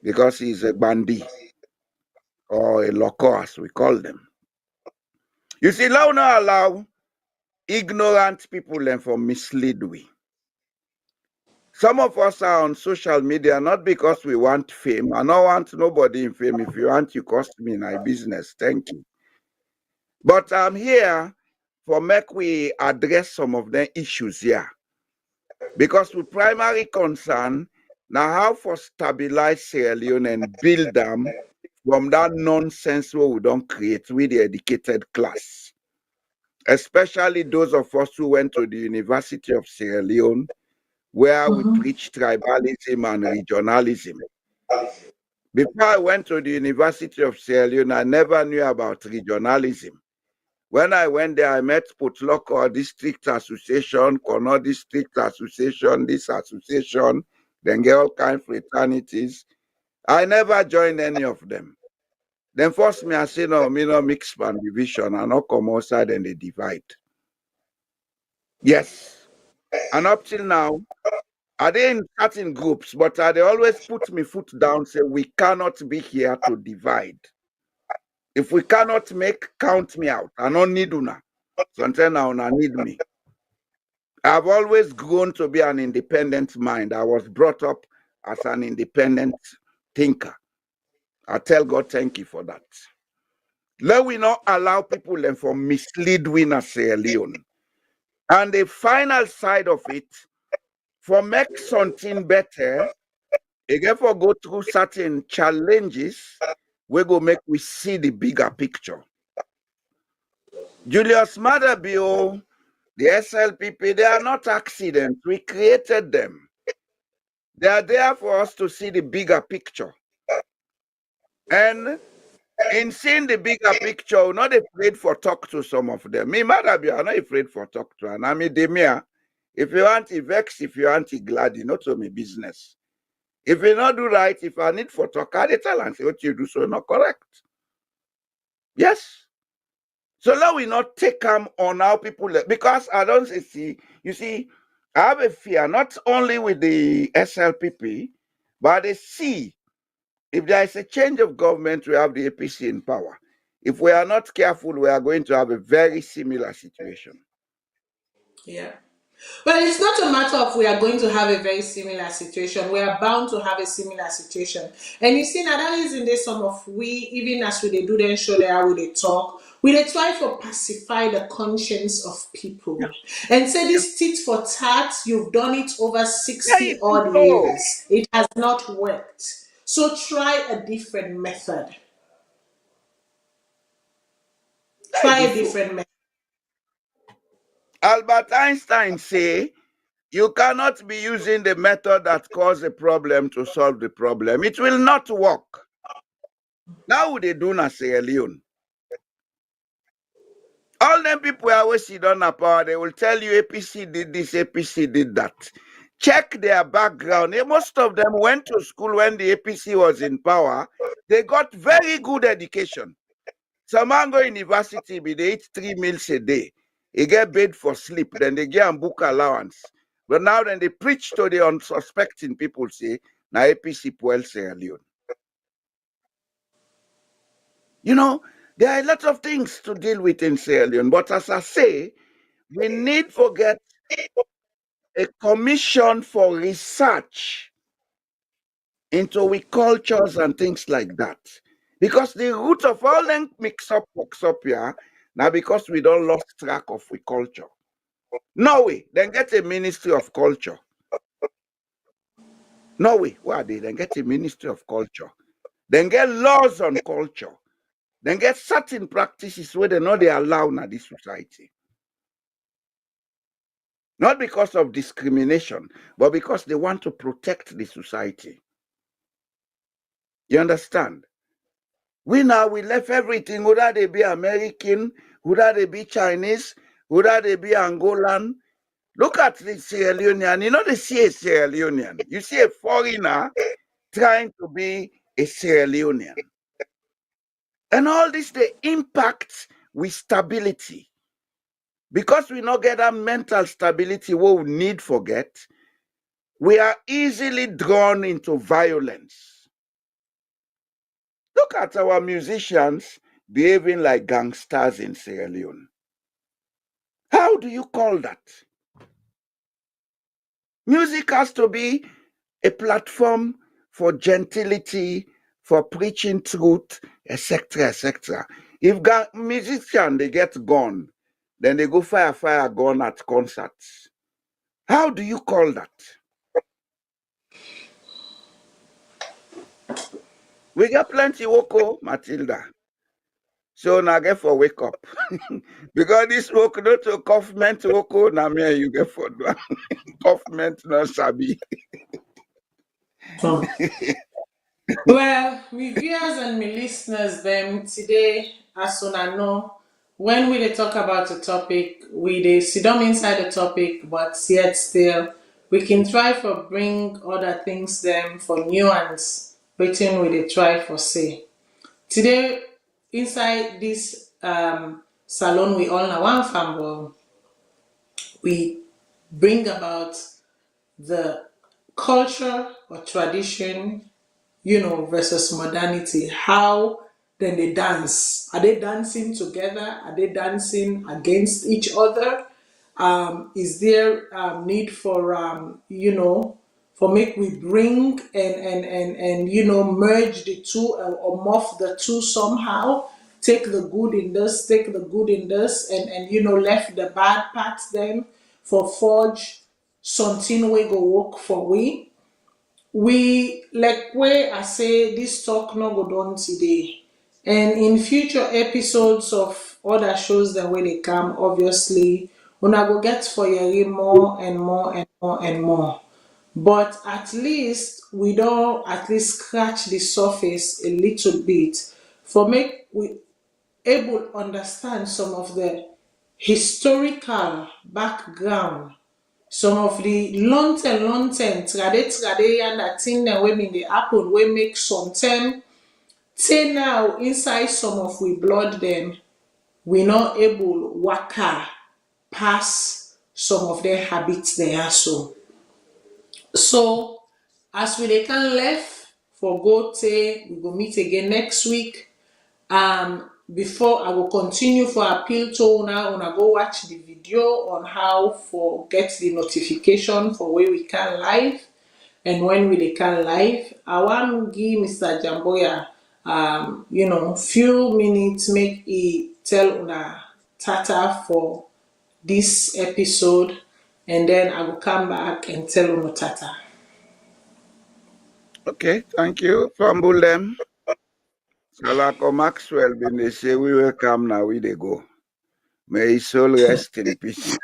Because he's a bandit or a loco as we call them. You see, now not allow ignorant people and for mislead we. Some of us are on social media not because we want fame. I don't want nobody in fame. If you want, you cost me in my business. Thank you. But I'm here for make we address some of the issues here. Because the primary concern now how for stabilize Sierra Leone and build them from that nonsense what we don't create with the educated class. Especially those of us who went to the University of Sierra Leone, where we preach tribalism and regionalism. Before I went to the University of Sierra Leone, I never knew about regionalism. When I went there, I met Putloko District Association, Kono District Association, this association, then get all kind of fraternities. I never joined any of them. Then first me, I say, no, me no mix band division, and not come outside and they divide. Yes. And up till now, I didn't start in groups, but they always put me foot down, say, we cannot be here to divide. If we cannot make, count me out. I don't need una. So until now, I need me. I've always grown to be an independent mind. I was brought up as an independent thinker. I tell God thank you for that. Let we not allow people and for mislead we na Sierra Leone. And the final side of it, for make something better, again for go through certain challenges, we go make we see the bigger picture. Julius Mader, the SLPP, they are not accidents. We created them. They are there for us to see the bigger picture. And in seeing the bigger picture, we're not afraid for talk to some of them. Me, Mader, I'm not afraid for talk to. And I mean, Demia, if you want to vex, if you want to glad, you know, to me business. If you not do right, if I need for talk, I tell and say what you do so not correct. Yes. So let we not take them on how people, because I don't see, you see, I have a fear, not only with the SLPP, but they see if there is a change of government, we have the APC in power. If we are not careful, we are going to have a very similar situation. Yeah. But it's not a matter of we are going to have a very similar situation. We are bound to have a similar situation. And you see, now that is in there some of we, even as we they do then show there how we they talk, we they try to pacify the conscience of people. And say this tit for tat, you've done it over Yeah, 60 it is odd so. years. It has not worked. So try a different method. Yeah, Try it a is so. different method. Albert Einstein say, you cannot be using the method that caused the problem to solve the problem. It will not work. Now would they do na Sierra Leone? All them people always sit on a power, they will tell you APC did this, APC did that. Check their background. Most of them went to school when the APC was in power. They got very good education. Some man go university, but they eat 3 meals a day. They get paid for sleep, then they get a book allowance. But now then they preach to the unsuspecting people, say, na APC Puel Sierra Leone. You know, there are a lot of things to deal with in Sierra Leone, but as I say, we need to get a commission for research into we cultures and things like that. Because the root of all them mix up works up here, now because we don't lost track of we culture. Norway, then get a ministry of culture. Norway, what are they? Then get a ministry of culture. Then get laws on culture. Then get certain practices where they know they allow in this society. Not because of discrimination, but because they want to protect the society. You understand? We now, we left everything, whether they be American, whether they be Chinese, whether they be Angolan. Look at the Sierra Leonean. You know, they see a Sierra Leonean. You see a foreigner trying to be a Sierra Leonean. And all this, they impact with stability. Because we not get that mental stability, what we need forget, we are easily drawn into violence. Look at our musicians behaving like gangsters in Sierra Leone. How do you call that? Music has to be a platform for gentility, for preaching truth, etc., etc. If musicians they get gone, then they go fire gun at concerts. How do you call that? We get plenty woko, Matilda. So now get for wake up. Because this work not to government woko, now me and you get for government not sabi. Well, my viewers and my listeners, them today, as soon as know, when we dey talk about a topic, we dey sit down inside the topic, but yet still, we can try for bring other things them for nuance, waiting we dey try for say. Today, inside this salon, we all know one fambul, we bring about the culture or tradition, versus modernity. How then they dance? Are they dancing together? Are they dancing against each other? Is there need for for make we bring and merge the two, or morph the two somehow. Take the good in this, take the good in this, and left the bad parts then for forge something we go work for we like where I say this talk no go done today. And in future episodes of other shows that when they come, obviously, una go get for you more and more and more and more. But at least we don't at least scratch the surface a little bit for make we able understand some of the historical background, some of the long term trade and that thing that when in the happen we make some time say now inside some of we blood them we not able waka pass some of their habits there so as we dey can left for go say we go meet again next week. Before I will continue for appeal to una go watch the video on how for get the notification for where we can live and when we dey can live. I want give Mr. Jamboria few minutes make he tell una tata for this episode, and then I will come back and tell una tata. Okay, thank you. Fumble them. Salako Maxwell been they say we will come now, we they go. May his soul rest in peace.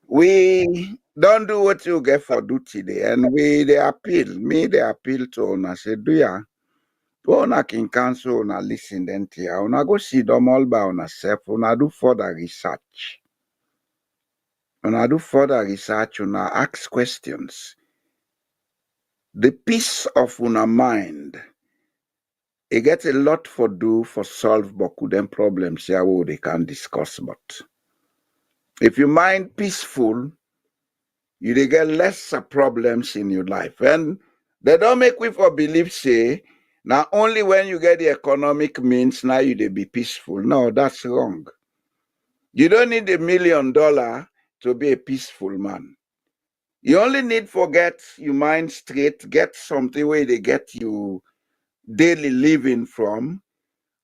We don't do what you get for duty there, and they appeal. Me they appeal to una say, do ya? Una can cancel una listen then tia. Una go see them all by una self. Una do further research. Una ask questions. The peace of una mind, it gets a lot for do for solve boku them problems here what they can discuss. But if your mind peaceful, you dey get lesser problems in your life. And they don't make we for believe say now only when you get the economic means now you dey be peaceful. No, that's wrong. You don't need $1 million to be a peaceful man. You only need for get your mind straight, get something where they get you daily living from,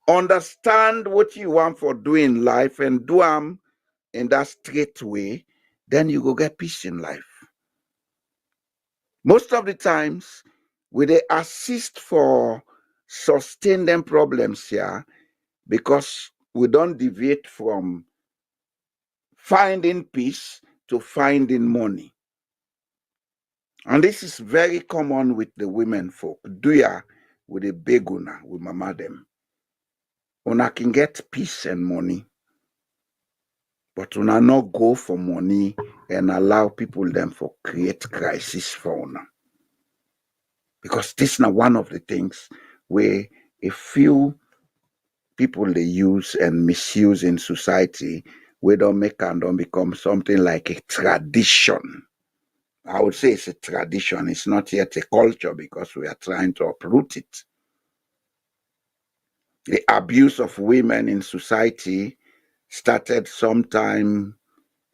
understand what you want for doing life and do them in that straight way, then you go get peace in life. Most of the times, we they assist for sustain them problems here because we don't deviate from finding peace to finding money. And this is very common with the women folk. Do ya with a big una, with mama them. Una can get peace and money, but una not go for money and allow people them for create crisis for una. Because this is not one of the things where a few people they use and misuse in society, we don't make and don't become something like a tradition. I would say it's a tradition. It's not yet a culture because we are trying to uproot it. The abuse of women in society started sometime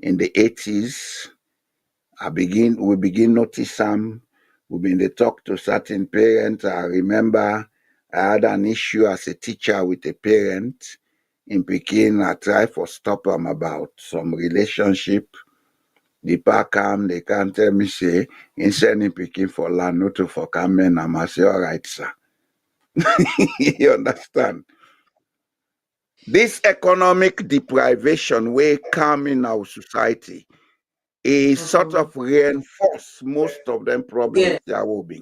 in the 80s. We begin notice some. We begin to talk to certain parents. I remember I had an issue as a teacher with a parent in Pekin. I tried for stop them about some relationship. The park come, they can't tell me say, in sending Pekin for land, not to for come in. I say, all right, sir. You understand? This economic deprivation will come in our society is sort of reinforce most of them problems Yeah. that will be.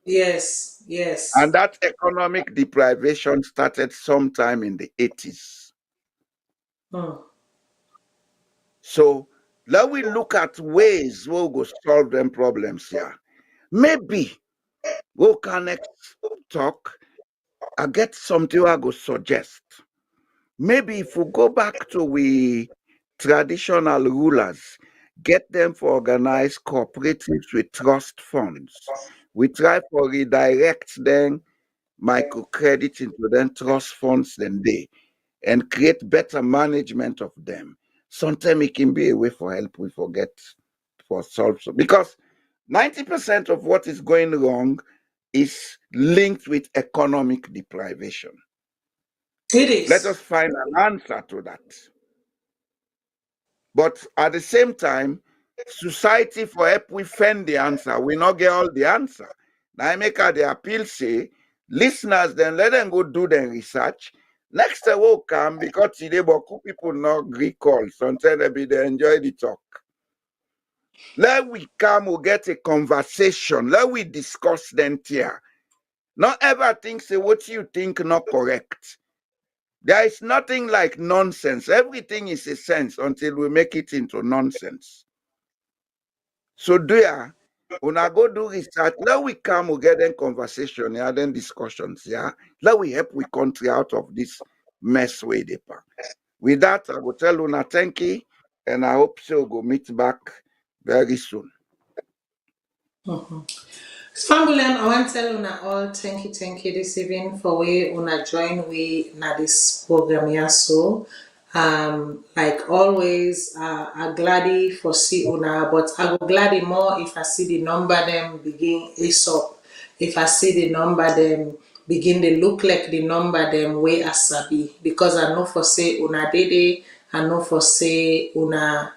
Yes. And that economic deprivation started sometime in the 80s. So let we look at ways we'll go solve them problems here. Maybe we can next talk. I get something I go suggest. Maybe if we go back to we traditional rulers, get them for organize cooperatives with trust funds. We try for redirect them microcredit into them trust funds then they and create better management of them. Sometimes it can be a way for help we forget for solve. Because 90% of what is going wrong is linked with economic deprivation. It is. Let us find an answer to that. But at the same time, society for help we find the answer. We not get all the answer. Now I make the appeal say, listeners, then let them go do their research. Next time will come because today boku people not agree call. Sometimes they enjoy the talk. Let we come, we'll get a conversation. Let we discuss them here. Not ever think say what you think not correct. There is nothing like nonsense. Everything is a sense until we make it into nonsense. So there, when I go do research, let we come, we get them conversation, yeah, then discussions, yeah. Let we help we country out of this mess way they pack. With that, I will tell Una thank you, and I hope so we'll go meet back very soon. Fambulen, I want to tell Una all thank you this evening for we Una join we na this program here. So like always, I glady for see Una, but I go glady more if I see the number them begin ASAP. If I see the number them begin to look like the number them way asabi, because I know for say Una dede, I know for say Una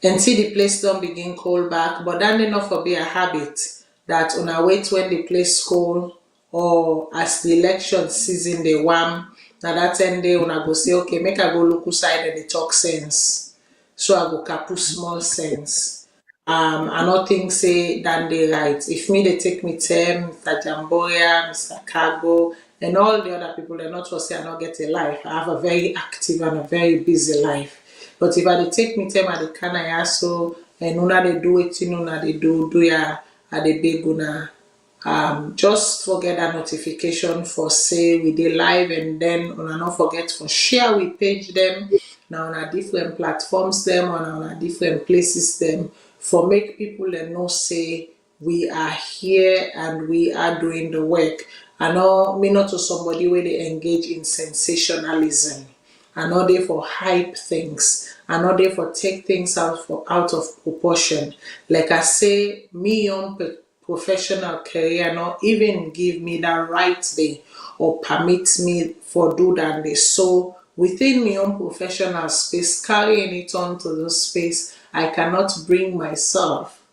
and see the place don't begin cold back, but that may not for be a habit that una wait when the place cold or as the election season they warm. Now that 10 day una go say, okay, make I go look outside and they talk sense. So I go kapu small sense. I not think say that they right. If me they take me term, Mr. Jamboria, Mr. Cargo, and all the other people, they're not for say I not get a life. I have a very active and a very busy life. But if I dey take me time at the kana ya so and una they do it, una they do ya at the big una. Just forget that notification for say we dey live, and then una not forget for share we page them now on our different platforms them on our different places them for make people and know say we are here and we are doing the work. I know me not to somebody where they engage in sensationalism. I know they for hype things. I know they for take things out of proportion. Like I say, me young professional career not even give me that right day or permit me for do that day. So within my own professional space, carrying it on to the space, I cannot bring myself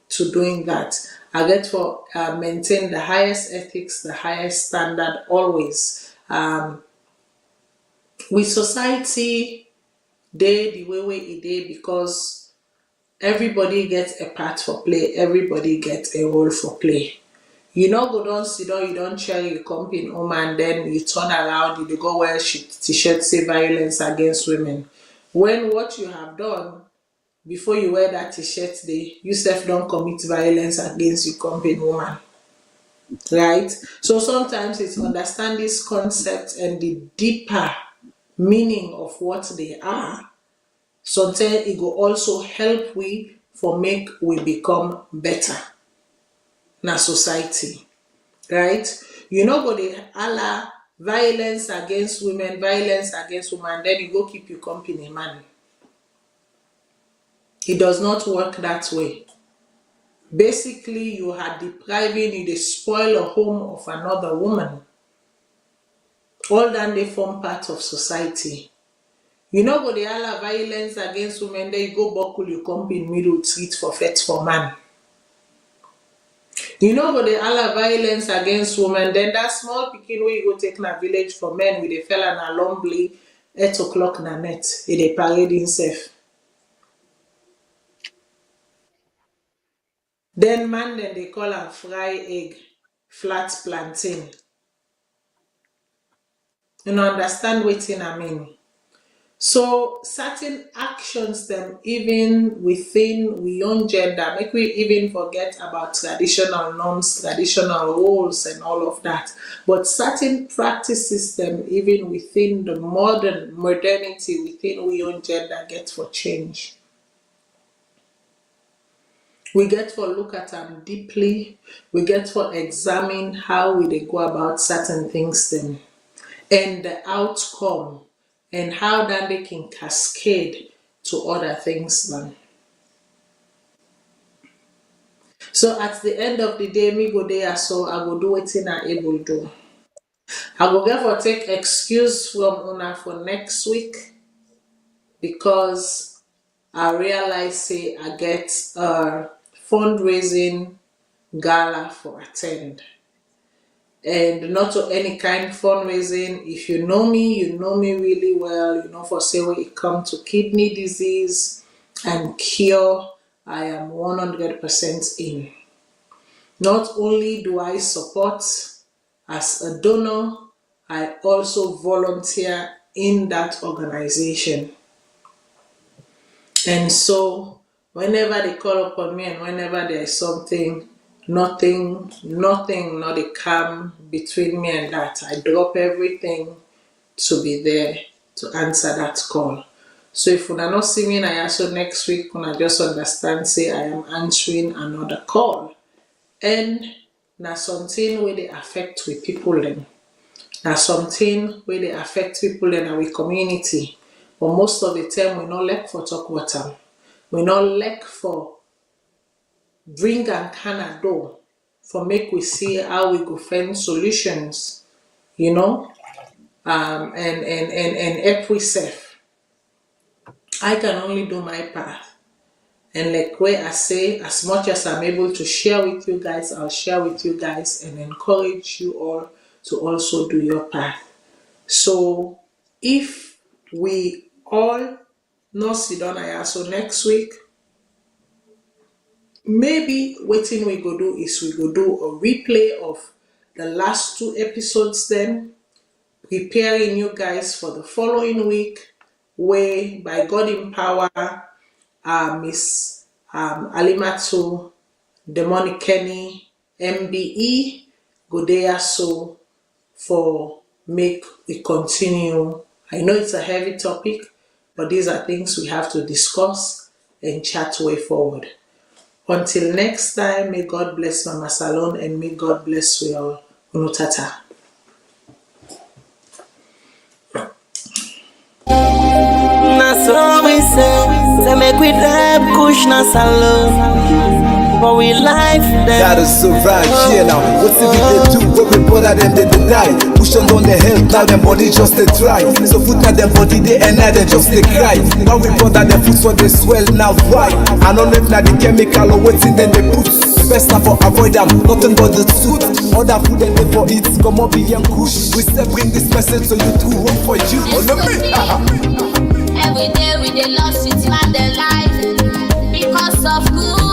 to doing that. I get for maintain the highest ethics, the highest standard always. With society, they the way it dey because everybody gets a part for play, everybody gets a role for play. You know, go down, sit down, you don't share your company home, and then you turn around, you go wear t-shirt say violence against women. When what you have done before you wear that t-shirt, you self don't commit violence against your company woman. Right? So sometimes it's understand this concept and the deeper meaning of what they are. Sometimes it will also help we for make we become better na society. Right? You know go the Allah violence against women, then you go keep your company man. It does not work that way. Basically, you are depriving, you dey spoil a home of another woman. All that they form part of society. You know go the Allah violence against women, then you go buckle you come in middle treat for fet for man. You know go the Allah violence against women, then that small pikin where you go take na village for men with a fella na lonely 8 o'clock na net, it dey parade himself. Then man then they call am fry egg, flat plantain. You know understand wetin I mean. So certain actions them even within we own gender, make we even forget about traditional norms, traditional roles and all of that. But certain practices them even within the modernity within we own gender get for change. We get for look at them deeply, we get for examine how we they go about certain things then and the outcome and how that they can cascade to other things then. So at the end of the day, me go there, so I go do wetin I able do. I go therefore take excuse from una for next week because I realize say I get a fundraising gala for attend. And not to any kind fundraising. If you know me really well. You know for say when it comes to kidney disease and cure, I am 100% in. Not only do I support as a donor, I also volunteer in that organization. And so whenever they call upon me and whenever there is something, nothing not a come between me and that. I drop everything to be there to answer that call. So if una not see me na so next week, una just understand say I am answering another call. And na something where they affect with people then. Na something where they affect people in our community. But most of the time we not like for talk about them. We not like for bring and Canada for make we see how we go find solutions, you know, and help we safe. I can only do my part. And like where I say, as much as I'm able to share with you guys, I'll share with you guys and encourage you all to also do your part. So if we all not sit down so next week, maybe waiting we go do is we go do a replay of the last 2 episodes then, preparing you guys for the following week, where by God in power, Miss Alimatu Demonic Kenny MBE go there so for make we continue. I know it's a heavy topic, but these are things we have to discuss and chat way forward. Until next time, may God bless Mama Salone and may God bless you all. Unutata. Na so we say make we drive kush na salon. But we life them. Gotta survive, yeah now. What's if they do? When we bother them, they die. Push on down the hill, now them body just they try. So foot at them body, they and they just they cry. Now we bother them foot so they swell, now why? I don't know if now the chemical or what's in them they put. Best now for avoid them, nothing but the truth. Other food and they for it, come up and kush. We still bring this message so you do work for you. Every day we they lost it in their life because of good.